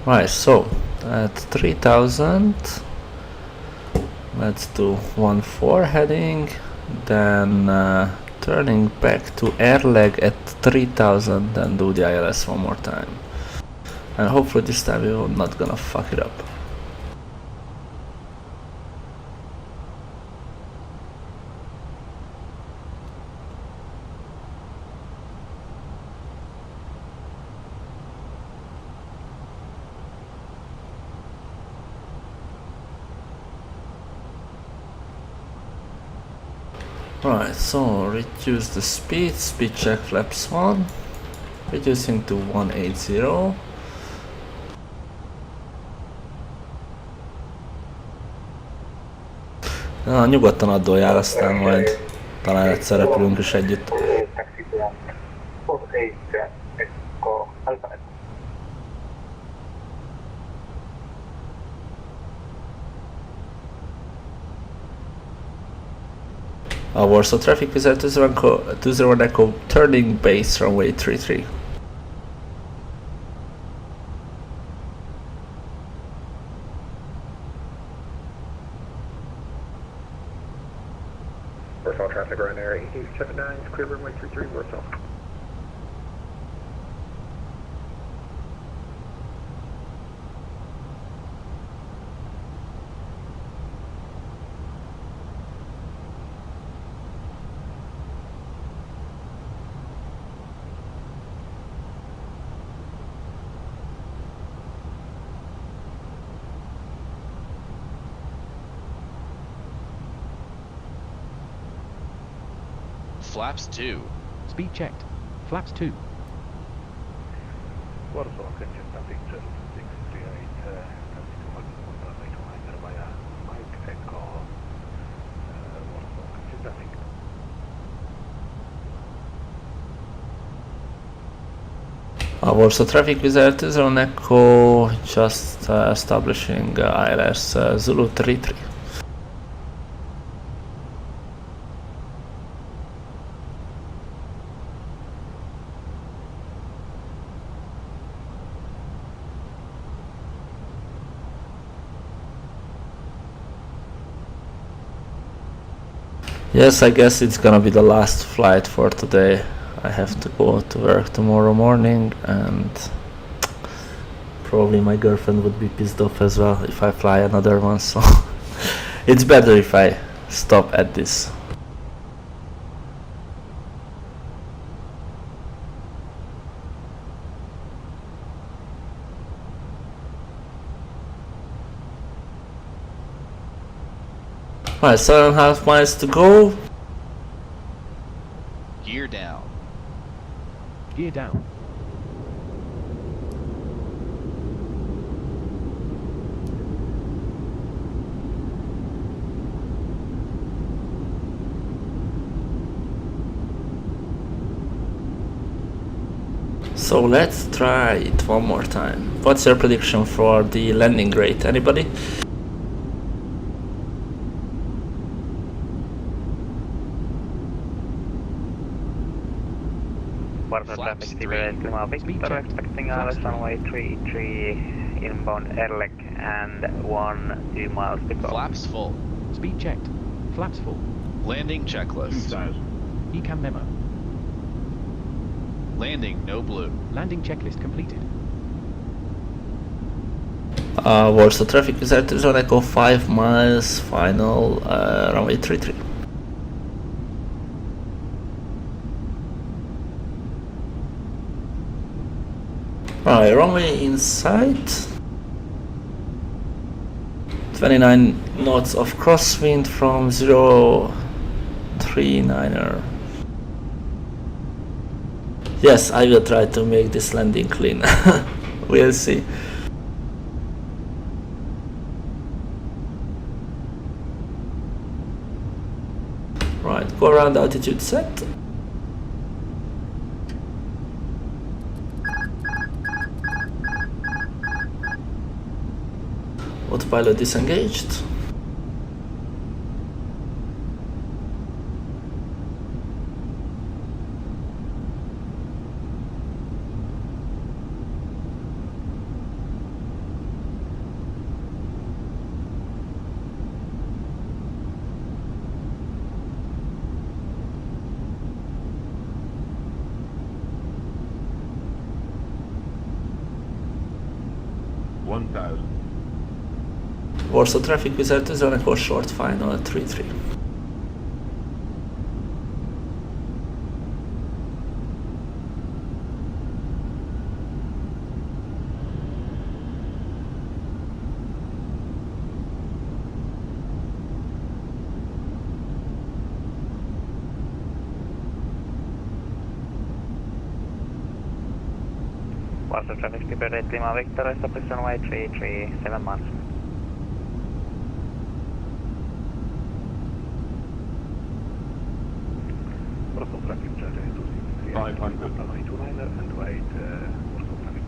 Right, so at 3000, let's do 1-4 heading, then turning back to airleg at 3000, then do the ILS one more time. And hopefully this time we're not gonna fuck it up. Right, so reduce the speed check flaps 1, reducing to 180. Na, nyugodtan addoljál, aztán majd talán egyszer repülünk is együtt. Warsaw traffic is at 20 Echo, turning base runway 33. Warsaw traffic right there, 879, clear runway 33, Warsaw. Flaps 2. Speed checked. Flaps 2. Warsaw, attention, nothing, 0638, 200 meter line via Mike Echo, Warsaw, attention, nothing. Warsaw traffic with Air 20 Echo, just establishing ILS Zulu 33. Yes, I guess it's gonna be the last flight for today. I have to go to work tomorrow morning, and probably my girlfriend would be pissed off as well if I fly another one, so it's better if I stop at this. Alright, 7.5 miles to go. Gear down. Gear down. So let's try it one more time. What's your prediction for the landing rate? Anybody? Warsaw traffic, Lima Victor, expecting ILS runway 33 inbound airleg and 2 miles to go. Flaps full. Speed checked. Flaps full. Landing checklist. ECAM memo. Landing no blue. Landing checklist completed. Warsaw traffic is at 20 Echo, 5 miles, final runway 33. Alright, runway inside. 29 knots of crosswind from 039er. Yes, I will try to make this landing clean. We'll see. Right, go around altitude set. Autopilot disengaged. Warsaw traffic wizard 204 short final at 33. Warsaw traffic skipper Red Lima Victor, establish runway 337 miles. Warsaw traffic Jet 500 runway 29 and wait Warsaw traffic.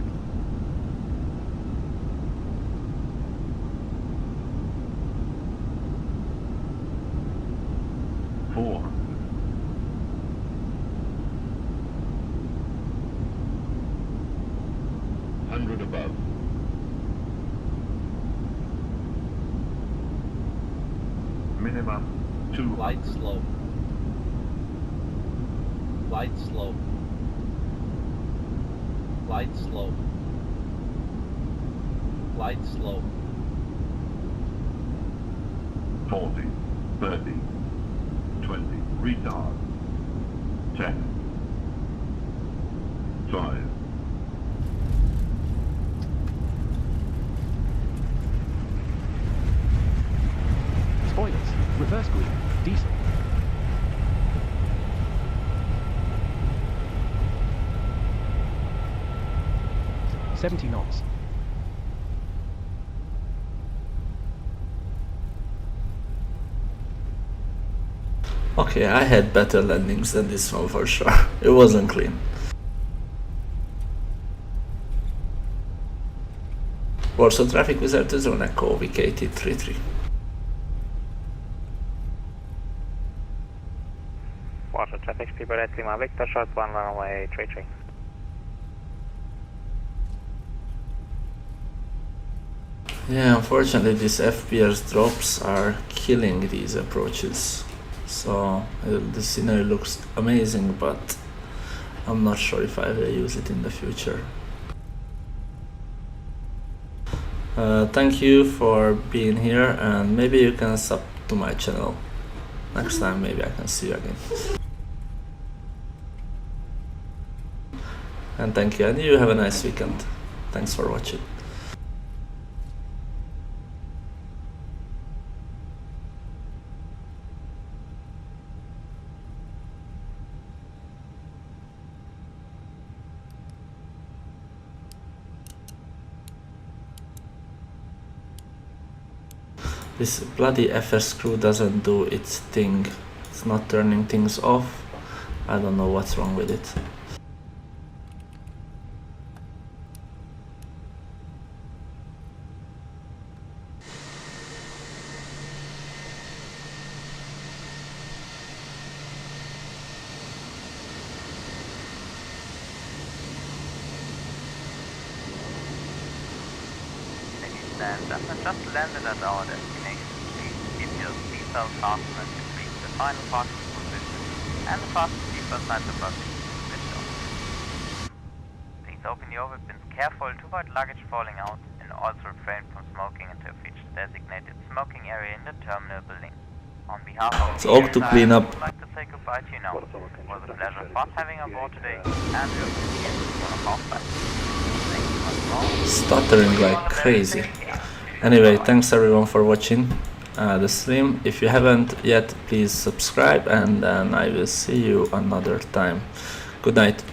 Above. Minimum 2. Light slope. Light slope. Light slope. Light slope. 40, 30, 20, retard. 10, 5. Spoilers. Reverse green. Diesel. $70 knots. Okay, I had better landings than this one for sure. It wasn't clean. Warsaw traffic wizard 2 Echo vacated 33. Warsaw traffic skipper Red Lima Victor, short 1 runway 33. Yeah, unfortunately these FPS drops are killing these approaches. So the scenery looks amazing, but I'm not sure if I will use it in the future. Thank you for being here, and maybe you can sub to my channel. Next time maybe I can see you again. And thank you, and you have a nice weekend. Thanks for watching. This bloody FS screw doesn't do its thing. It's not turning things off. I don't know what's wrong with it. Just landed at our destination. Please keep your seatbelt fastened and retrieve the final parking position and the fasten seatbelt signs above the window. Please open the overhead bins careful to avoid luggage falling out, and also refrain from smoking until you've reached the designated smoking area in the terminal building. On behalf of It's all to clean up. I'd like to say goodbye to you now. It was a pleasure for us having you aboard today, and we'll see you on a half back. Thank you. stuttering like crazy. Anyway, thanks everyone for watching the stream. If you haven't yet, please subscribe, and then I will see you another time. Good night.